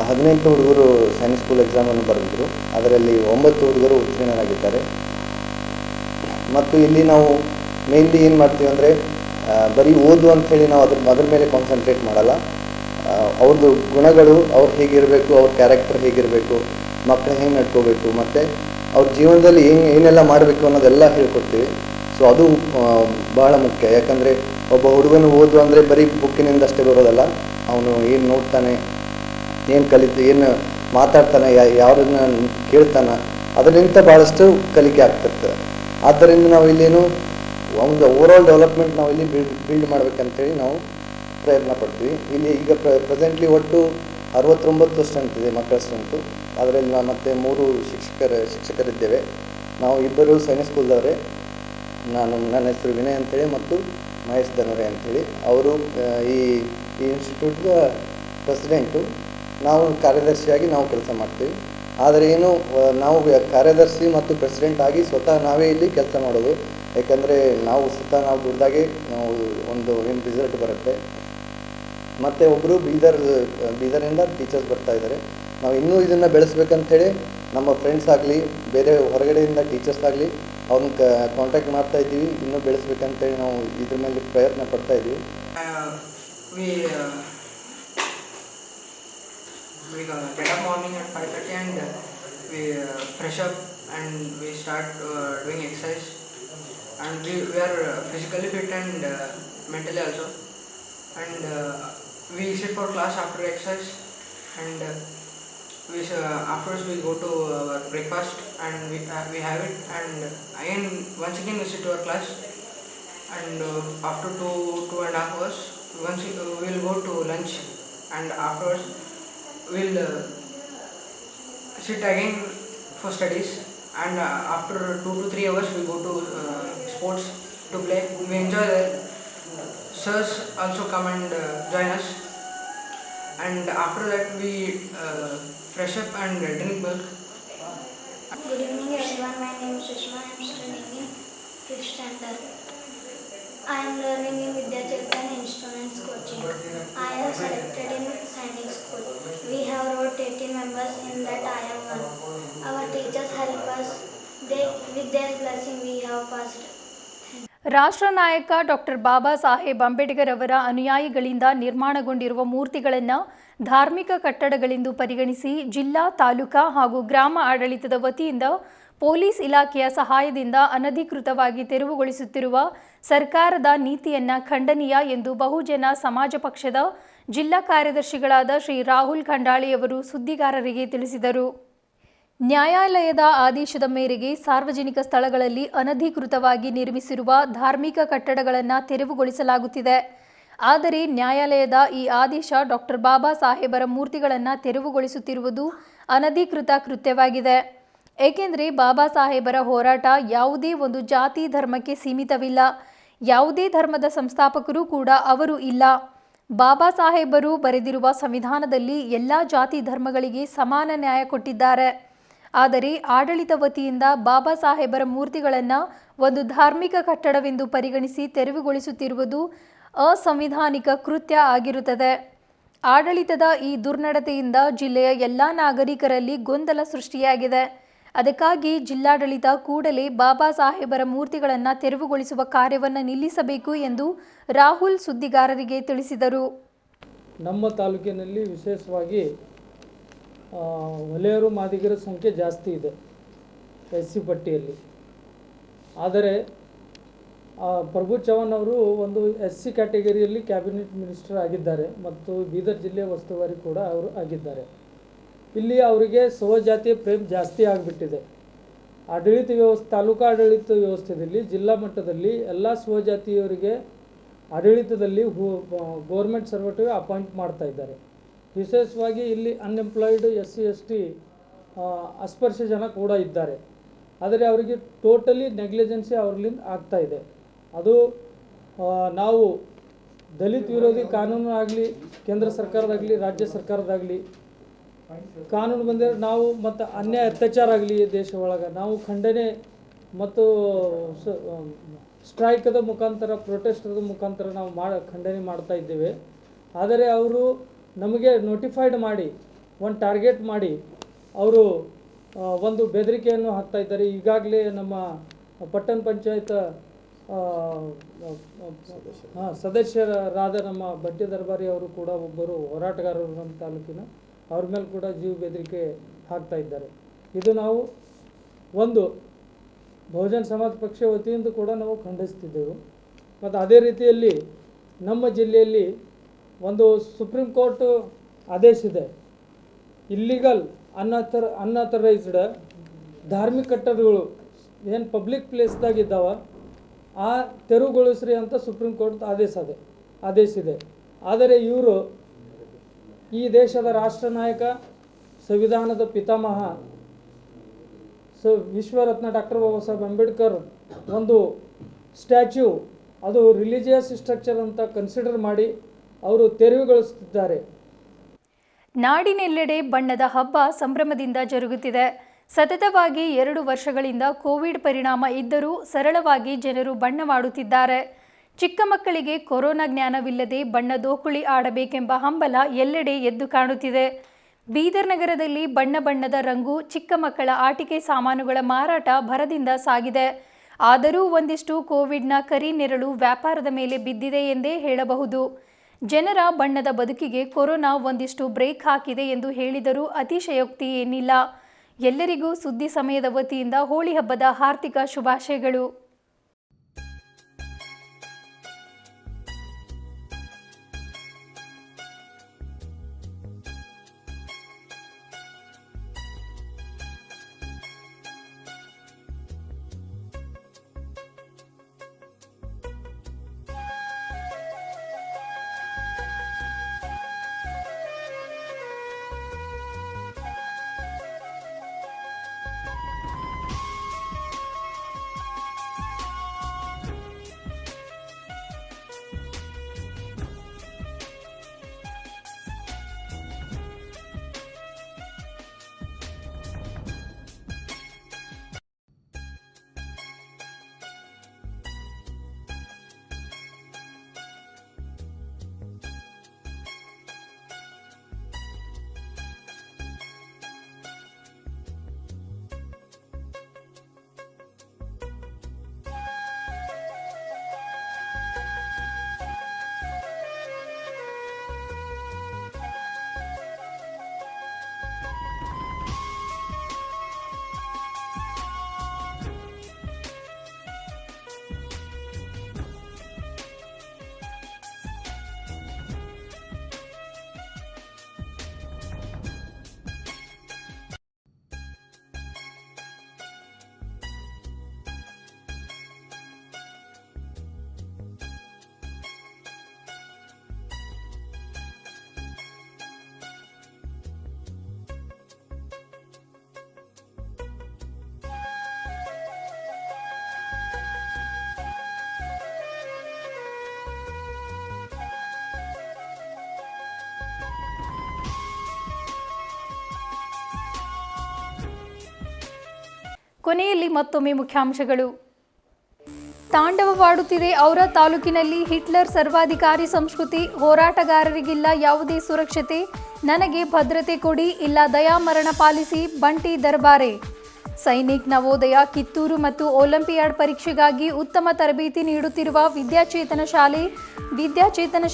18 ಹುಡುಗರು ಸೈನಿಕ್ ಸ್ಕೂಲ್ ಎಕ್ಸಾಮನ್ನು ಬರೆದಿದ್ರು, ಅದರಲ್ಲಿ 9 ಹುಡುಗರು ಉತ್ತೀರ್ಣರಾಗಿದ್ದಾರೆ. ಮತ್ತು ಇಲ್ಲಿ ನಾವು ಮೇನ್ಲಿ ಏನು ಮಾಡ್ತೀವಿ ಅಂದರೆ, ಬರೀ ಓದು ಅಂಥೇಳಿ ನಾವು ಅದ್ರ ಮೇಲೆ ಕಾನ್ಸಂಟ್ರೇಟ್ ಮಾಡಲ್ಲ. ಅವ್ರದ್ದು ಗುಣಗಳು, ಅವ್ರು ಹೇಗಿರಬೇಕು, ಅವ್ರ ಕ್ಯಾರೆಕ್ಟರ್ ಹೇಗಿರಬೇಕು, ಮಕ್ಕಳು ಹೆಂಗೆ ನಡ್ಕೋಬೇಕು, ಮತ್ತು ಅವ್ರ ಜೀವನದಲ್ಲಿ ಏನೆಲ್ಲ ಮಾಡಬೇಕು ಅನ್ನೋದೆಲ್ಲ ಹೇಳ್ಕೊಡ್ತೀವಿ. ಸೊ ಅದು ಬಹಳ ಮುಖ್ಯ. ಯಾಕಂದರೆ ಒಬ್ಬ ಹುಡುಗನು ಓದು ಅಂದರೆ ಬರೀ ಬುಕ್ಕಿನಿಂದ ಅಷ್ಟೇ ಬರೋದಲ್ಲ, ಅವನು ಏನು ನೋಡ್ತಾನೆ, ಏನು ಏನು ಮಾತಾಡ್ತಾನೆ, ಯಾರನ್ನ ಕೇಳ್ತಾನೆ, ಅದರಿಂದ ಭಾಳಷ್ಟು ಕಲಿಕೆ ಆಗ್ತಿರ್ತದೆ. ಆದ್ದರಿಂದ ನಾವು ಇಲ್ಲೇನು ಒಂದು ಓವರಾಲ್ ಡೆವಲಪ್ಮೆಂಟ್ ನಾವು ಇಲ್ಲಿ ಬಿಲ್ಡ್ ಮಾಡ್ಬೇಕಂತೇಳಿ ನಾವು ಪ್ರಯತ್ನ ಪಡ್ತೀವಿ. ಇಲ್ಲಿ ಈಗ ಪ್ರೆಸೆಂಟ್ಲಿ ಒಟ್ಟು 69 ಸ್ಟ್ರೆಂತ್ ಇದೆ, ಮಕ್ಕಳ ಸ್ಟ್ರೆಂತು. ಅದರಲ್ಲಿ ನಾವು ಮತ್ತೆ 3 ಶಿಕ್ಷಕರಿದ್ದೇವೆ. ನಾವು 2 ಸೈನಿಕ್ ಸ್ಕೂಲ್ದವರೇ. ನನ್ನ ಹೆಸರು ವಿನಯ್ ಅಂತೇಳಿ ಮತ್ತು ಮಹೇಶ್ ಧನುರೇ ಅಂಥೇಳಿ. ಅವರು ಈ ಇನ್ಸ್ಟಿಟ್ಯೂಟ್ದ ಪ್ರೆಸಿಡೆಂಟು, ನಾವು ಕಾರ್ಯದರ್ಶಿಯಾಗಿ ನಾವು ಕೆಲಸ ಮಾಡ್ತೀವಿ. ಆದರೆ ಏನು ನಾವು ಕಾರ್ಯದರ್ಶಿ ಮತ್ತು ಪ್ರೆಸಿಡೆಂಟ್ ಆಗಿ ಸ್ವತಃ ನಾವೇ ಇಲ್ಲಿ ಕೆಲಸ ಮಾಡೋದು. ಯಾಕಂದರೆ ನಾವು ಸ್ವತಃ ನಾವು ದುಡ್ದಾಗೆ ನಾವು ಒಂದು ಏನು ರಿಸಲ್ಟ್ ಬರುತ್ತೆ. ಮತ್ತು ಒಬ್ಬರು ಬೀದರಿಂದ ಟೀಚರ್ಸ್ ಬರ್ತಾ ಇದ್ದಾರೆ. ನಾವು ಇನ್ನೂ ಇದನ್ನು ಬೆಳೆಸ್ಬೇಕಂತೇಳಿ ನಮ್ಮ ಫ್ರೆಂಡ್ಸ್ ಆಗಲಿ, ಬೇರೆ ಹೊರಗಡೆಯಿಂದ ಟೀಚರ್ಸ್ ಆಗಲಿ, ಅವ್ರನ್ನ ಕಾಂಟ್ಯಾಕ್ಟ್ ಮಾಡ್ತಾ ಇದ್ದೀವಿ. ಇನ್ನೂ ಬೆಳೆಸ್ಬೇಕಂತೇಳಿ ನಾವು ಇದ್ರ ಮೇಲೆ ಪ್ರಯತ್ನ ಪಡ್ತಾ ಇದ್ದೀವಿ. We get up morning at 5:30 and we fresh up and we start doing exercise, and we are physically fit and mentally also, and we sit for class after exercise, and afterwards we go to our breakfast and we have it, and once again we sit to our class, and after 2.5 hours we will go to lunch, and afterwards we'll sit again for studies, and after 2 to 3 hours we go to sports to play. We enjoy that. Sirs also come and join us, and after that we fresh up and drink milk. Good evening everyone, my name is Sushma. I am studying in 5th standard. I am learning in Vidyacharita Instruments Coaching. I am selected in Sainik School. We have wrote 18 members, in that I am one. Our teachers help us. With their blessing we have passed. ರಾಷ್ಟ್ರ ನಾಯಕ doctor Baba Saheb Ambedkar ಅವರ ಅನುಯಾಯಿಗಳಿಂದ ನಿರ್ಮಾಣಗೊಂಡಿರುವ ಮೂರ್ತಿಗಳನ್ನು ಧಾರ್ಮಿಕ ಕಟ್ಟಡಗಳೆಂದು ಪರಿಗಣಿಸಿ ಜಿಲ್ಲಾ, ತಾಲೂಕಾ ಹಾಗೂ ಗ್ರಾಮ ಆಡಳಿತದ ವತಿಯಿಂದ ಪೊಲೀಸ್ ಇಲಾಖೆಯ ಸಹಾಯದಿಂದ ಅನಧಿಕೃತವಾಗಿ ತೆರವುಗೊಳಿಸುತ್ತಿರುವ ಸರ್ಕಾರದ ನೀತಿಯನ್ನು ಖಂಡನೀಯ ಎಂದು ಬಹುಜನ ಸಮಾಜ ಪಕ್ಷದ ಜಿಲ್ಲಾ ಕಾರ್ಯದರ್ಶಿಗಳಾದ ಶ್ರೀ ರಾಹುಲ್ ಖಂಡಾಳಿ ಅವರು ಸುದ್ದಿಗಾರರಿಗೆ ತಿಳಿಸಿದರು. ನ್ಯಾಯಾಲಯದ ಆದೇಶದ ಮೇರೆಗೆ ಸಾರ್ವಜನಿಕ ಸ್ಥಳಗಳಲ್ಲಿ ಅನಧಿಕೃತವಾಗಿ ನಿರ್ಮಿಸಿರುವ ಧಾರ್ಮಿಕ ಕಟ್ಟಡಗಳನ್ನು ತೆರವುಗೊಳಿಸಲಾಗುತ್ತಿದೆ. ಆದರೆ ನ್ಯಾಯಾಲಯದ ಈ ಆದೇಶ ಡಾಕ್ಟರ್ ಬಾಬಾ ಸಾಹೇಬರ ಮೂರ್ತಿಗಳನ್ನು ತೆರವುಗೊಳಿಸುತ್ತಿರುವುದು ಅನಧಿಕೃತ ಕೃತ್ಯವಾಗಿದೆ. ಏಕೆಂದರೆ ಬಾಬಾ ಸಾಹೇಬರ ಹೋರಾಟ ಯಾವುದೇ ಒಂದು ಜಾತಿ ಧರ್ಮಕ್ಕೆ ಸೀಮಿತವಿಲ್ಲ. ಯಾವುದೇ ಧರ್ಮದ ಸಂಸ್ಥಾಪಕರು ಕೂಡ ಅವರು ಇಲ್ಲ. ಬಾಬಾ ಸಾಹೇಬರು ಬರೆದಿರುವ ಸಂವಿಧಾನದಲ್ಲಿ ಎಲ್ಲ ಜಾತಿ ಧರ್ಮಗಳಿಗೆ ಸಮಾನ ನ್ಯಾಯ ಕೊಟ್ಟಿದ್ದಾರೆ. ಆದರೆ ಆಡಳಿತ ವತಿಯಿಂದ ಬಾಬಾ ಸಾಹೇಬರ ಮೂರ್ತಿಗಳನ್ನು ಒಂದು ಧಾರ್ಮಿಕ ಕಟ್ಟಡವೆಂದು ಪರಿಗಣಿಸಿ ತೆರವುಗೊಳಿಸುತ್ತಿರುವುದು ಅಸಂವಿಧಾನಿಕ ಕೃತ್ಯ ಆಗಿರುತ್ತದೆ. ಆಡಳಿತದ ಈ ದುರ್ನಡತೆಯಿಂದ ಜಿಲ್ಲೆಯ ಎಲ್ಲ ನಾಗರಿಕರಲ್ಲಿ ಗೊಂದಲ ಸೃಷ್ಟಿಯಾಗಿದೆ. ಅದಕ್ಕಾಗಿ ಜಿಲ್ಲಾಡಳಿತ ಕೂಡಲೇ ಬಾಬಾ ಸಾಹೇಬರ ಮೂರ್ತಿಗಳನ್ನು ತೆರವುಗೊಳಿಸುವ ಕಾರ್ಯವನ್ನು ನಿಲ್ಲಿಸಬೇಕು ಎಂದು ರಾಹುಲ್ ಸುದ್ದಿಗಾರರಿಗೆ ತಿಳಿಸಿದರು. ನಮ್ಮ ತಾಲೂಕಿನಲ್ಲಿ ವಿಶೇಷವಾಗಿ ಹೊಲೆಯರು ಮಾದಿಗರ ಸಂಖ್ಯೆ ಜಾಸ್ತಿ ಇದೆ SC ಪಟ್ಟಿಯಲ್ಲಿ. ಆದರೆ ಪ್ರಭು ಚವ್ಹಾಣ್ ಅವರು ಒಂದು SC ಕ್ಯಾಟಗರಿಯಲ್ಲಿ ಕ್ಯಾಬಿನೆಟ್ ಮಿನಿಸ್ಟರ್ ಆಗಿದ್ದಾರೆ ಮತ್ತು ಬೀದರ್ ಜಿಲ್ಲೆಯ ಉಸ್ತುವಾರಿ ಕೂಡ ಅವರು ಆಗಿದ್ದಾರೆ. ಇಲ್ಲಿ ಅವರಿಗೆ ಸ್ವಜಾತಿಯ ಪ್ರೇಮ ಜಾಸ್ತಿ ಆಗಿಬಿಟ್ಟಿದೆ. ಆಡಳಿತ ವ್ಯವಸ್ಥೆ, ತಾಲೂಕು ಆಡಳಿತ ವ್ಯವಸ್ಥೆಯಲ್ಲಿ ಜಿಲ್ಲಾ ಮಟ್ಟದಲ್ಲಿ ಎಲ್ಲ ಸ್ವಜಾತಿಯವರಿಗೆ ಆಡಳಿತದಲ್ಲಿ ಗೌರ್ಮೆಂಟ್ ಸರ್ವೆಂಟಿಗೆ ಅಪಾಯಿಂಟ್ ಮಾಡ್ತಾ ಇದ್ದಾರೆ. ವಿಶೇಷವಾಗಿ ಇಲ್ಲಿ ಅನ್ಎಂಪ್ಲಾಯ್ಡ್ SC ST ಅಸ್ಪರ್ಶ ಜನ ಕೂಡ ಇದ್ದಾರೆ. ಆದರೆ ಅವರಿಗೆ ಟೋಟಲಿ ನೆಗ್ಲಿಜೆನ್ಸಿ ಅವ್ರಲಿಂದ ಆಗ್ತಾ ಇದೆ. ಅದು ನಾವು ದಲಿತ ವಿರೋಧಿ ಕಾನೂನು ಆಗಲಿ, ಕೇಂದ್ರ ಸರ್ಕಾರದಾಗಲಿ, ರಾಜ್ಯ ಸರ್ಕಾರದಾಗಲಿ ಕಾನೂನು ಬಂದರೆ ನಾವು ಮತ್ತು ಅನ್ಯಾಯ ಅತ್ಯಾಚಾರ ಆಗಲಿ ದೇಶ ಒಳಗೆ ನಾವು ಖಂಡನೆ ಮತ್ತು ಸ್ಟ್ರೈಕದ ಮುಖಾಂತರ, ಪ್ರೊಟೆಸ್ಟದ ಮುಖಾಂತರ ನಾವು ಖಂಡನೆ ಮಾಡ್ತಾ ಇದ್ದೇವೆ. ಆದರೆ ಅವರು ನಮಗೆ ನೋಟಿಫೈಡ್ ಮಾಡಿ, ಒಂದು ಟಾರ್ಗೆಟ್ ಮಾಡಿ ಅವರು ಒಂದು ಬೆದರಿಕೆಯನ್ನು ಹಾಕ್ತಾ ಇದ್ದಾರೆ. ಈಗಾಗಲೇ ನಮ್ಮ ಪಟ್ಟಣ ಪಂಚಾಯತ್ ಸದಸ್ಯರಾದ ನಮ್ಮ ಬಟ್ಟೆ ದರ್ಬಾರಿ ಅವರು ಕೂಡ ಒಬ್ಬರು ಹೋರಾಟಗಾರರು ನಮ್ಮ ತಾಲೂಕಿನ, ಅವ್ರ ಮೇಲೆ ಕೂಡ ಜೀವ ಬೆದರಿಕೆ ಹಾಕ್ತಾ ಇದ್ದಾರೆ. ಇದು ನಾವು ಒಂದು ಬಹುಜನ ಸಮಾಜ ಪಕ್ಷ ವತಿಯಿಂದ ಕೂಡ ನಾವು ಖಂಡಿಸ್ತಿದ್ದೆವು. ಮತ್ತು ಅದೇ ರೀತಿಯಲ್ಲಿ ನಮ್ಮ ಜಿಲ್ಲೆಯಲ್ಲಿ ಒಂದು ಸುಪ್ರೀಂ ಕೋರ್ಟ್ ಆದೇಶ ಇದೆ. ಇಲ್ಲಿಗಲ್ ಅನ್ಅಥರೈಸ್ಡ್ ಧಾರ್ಮಿಕ ಕಟ್ಟಡಗಳು ಏನು ಪಬ್ಲಿಕ್ ಪ್ಲೇಸ್ದಾಗಿದ್ದಾವ ಆ ತೆರವುಗೊಳಿಸ್ರಿ ಅಂತ ಸುಪ್ರೀಂ ಕೋರ್ಟ್ ಆದೇಶ ಇದೆ. ಆದರೆ ಇವರು ಈ ದೇಶದ ರಾಷ್ಟ್ರ ನಾಯಕ, ಸಂವಿಧಾನದ ಪಿತಾಮಹ, ವಿಶ್ವರತ್ನ ಡಾಕ್ಟರ್ ಬಾಬಾ ಸಾಹೇಬ್ ಅಂಬೇಡ್ಕರ್ ಒಂದು ಸ್ಟ್ಯಾಚ್ಯೂ ಅದು ರಿಲಿಜಿಯಸ್ ಸ್ಟ್ರಕ್ಚರ್ ಅಂತ ಕನ್ಸಿಡರ್ ಮಾಡಿ ಅವರು ತೆರವುಗೊಳಿಸುತ್ತಿದ್ದಾರೆ. ನಾಡಿನೆಲ್ಲೆಡೆ ಬಣ್ಣದ ಹಬ್ಬ ಸಂಭ್ರಮದಿಂದ ಜರುಗುತ್ತಿದೆ. ಸತತವಾಗಿ 2 ವರ್ಷಗಳಿಂದ ಕೋವಿಡ್ ಪರಿಣಾಮ ಇದ್ದರೂ ಸರಳವಾಗಿ ಜನರು ಬಣ್ಣವಾಡುತ್ತಿದ್ದಾರೆ. ಚಿಕ್ಕ ಮಕ್ಕಳಿಗೆ ಕೊರೋನಾ ಜ್ಞಾನವಿಲ್ಲದೆ ಬಣ್ಣದೋಕುಳಿ ಆಡಬೇಕೆಂಬ ಹಂಬಲ ಎಲ್ಲೆಡೆ ಎದ್ದು ಕಾಣುತ್ತಿದೆ. ಬೀದರ್ ನಗರದಲ್ಲಿ ಬಣ್ಣ ಬಣ್ಣದ ರಂಗು, ಚಿಕ್ಕ ಮಕ್ಕಳ ಆಟಿಕೆ ಸಾಮಾನುಗಳ ಮಾರಾಟ ಭರದಿಂದ ಸಾಗಿದೆ. ಆದರೂ ಒಂದಿಷ್ಟು ಕೋವಿಡ್ನ ಕರಿ ನೆರಳು ವ್ಯಾಪಾರದ ಮೇಲೆ ಬಿದ್ದಿದೆ ಎಂದೇ ಹೇಳಬಹುದು. ಜನರ ಬಣ್ಣದ ಬದುಕಿಗೆ ಕೊರೋನಾ ಒಂದಿಷ್ಟು ಬ್ರೇಕ್ ಹಾಕಿದೆ ಎಂದು ಹೇಳಿದರೂ ಅತಿಶಯೋಕ್ತಿ ಏನಿಲ್ಲ. ಎಲ್ಲರಿಗೂ ಸುದ್ದಿ ಸಮಯದ ವತಿಯಿಂದ ಹೋಳಿ ಹಬ್ಬದ ಹಾರ್ದಿಕ ಶುಭಾಶಯಗಳು. ಕೊನೆಯಲ್ಲಿ ಮತ್ತೊಮ್ಮೆ ಮುಖ್ಯಾಂಶಗಳು. ತಾಂಡವವಾಡುತ್ತಿದೆ ಔರಾ ತಾಲೂಕಿನಲ್ಲಿ ಹಿಟ್ಲರ್ ಸರ್ವಾಧಿಕಾರಿ ಸಂಸ್ಕೃತಿ. ಹೋರಾಟಗಾರರಿಗಿಲ್ಲ ಯಾವುದೇ ಸುರಕ್ಷತೆ. ನನಗೆ ಭದ್ರತೆ ಕೊಡಿ, ಇಲ್ಲ ದಯಾಮರಣ ಪಾಲಿಸಿ. ಬಂಟಿ ದರ್ಬಾರೆ. ಸೈನಿಕ್ ನವೋದಯ ಕಿತ್ತೂರು ಮತ್ತು ಒಲಿಂಪಿಯಾಡ್ ಪರೀಕ್ಷೆಗಾಗಿ ಉತ್ತಮ ತರಬೇತಿ ನೀಡುತ್ತಿರುವ ವಿದ್ಯಾಚೇತನ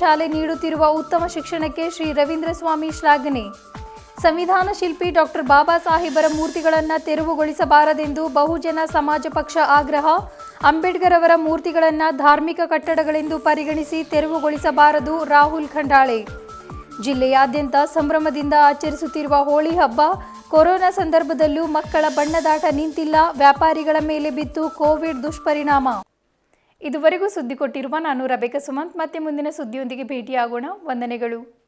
ಶಾಲೆ ನೀಡುತ್ತಿರುವ ಉತ್ತಮ ಶಿಕ್ಷಣಕ್ಕೆ ಶ್ರೀ ರವೀಂದ್ರ ಸ್ವಾಮಿ ಶ್ಲಾಘನೆ. ಸಂವಿಧಾನ ಶಿಲ್ಪಿ ಡಾಕ್ಟರ್ ಬಾಬಾ ಸಾಹೇಬರ ಮೂರ್ತಿಗಳನ್ನು ತೆರವುಗೊಳಿಸಬಾರದೆಂದು ಬಹುಜನ ಸಮಾಜ ಪಕ್ಷ ಆಗ್ರಹ. ಅಂಬೇಡ್ಕರ್ ಅವರ ಮೂರ್ತಿಗಳನ್ನು ಧಾರ್ಮಿಕ ಕಟ್ಟಡಗಳೆಂದು ಪರಿಗಣಿಸಿ ತೆರವುಗೊಳಿಸಬಾರದು. ರಾಹುಲ್ ಖಂಡಾಳೆ. ಜಿಲ್ಲೆಯಾದ್ಯಂತ ಸಂಭ್ರಮದಿಂದ ಆಚರಿಸುತ್ತಿರುವ ಹೋಳಿ ಹಬ್ಬ. ಕೊರೋನಾ ಸಂದರ್ಭದಲ್ಲೂ ಮಕ್ಕಳ ಬಣ್ಣದಾಟ ನಿಂತಿಲ್ಲ. ವ್ಯಾಪಾರಿಗಳ ಮೇಲೆ ಬಿತ್ತು ಕೋವಿಡ್ ದುಷ್ಪರಿಣಾಮ. ಇದುವರೆಗೂ ಸುದ್ದಿ ಕೊಟ್ಟಿರುವ ನಾನು ರಬೇಕಾ ಸುಮಂತ್. ಮತ್ತೆ ಮುಂದಿನ ಸುದ್ದಿಯೊಂದಿಗೆ ಭೇಟಿಯಾಗೋಣ. ವಂದನೆಗಳು.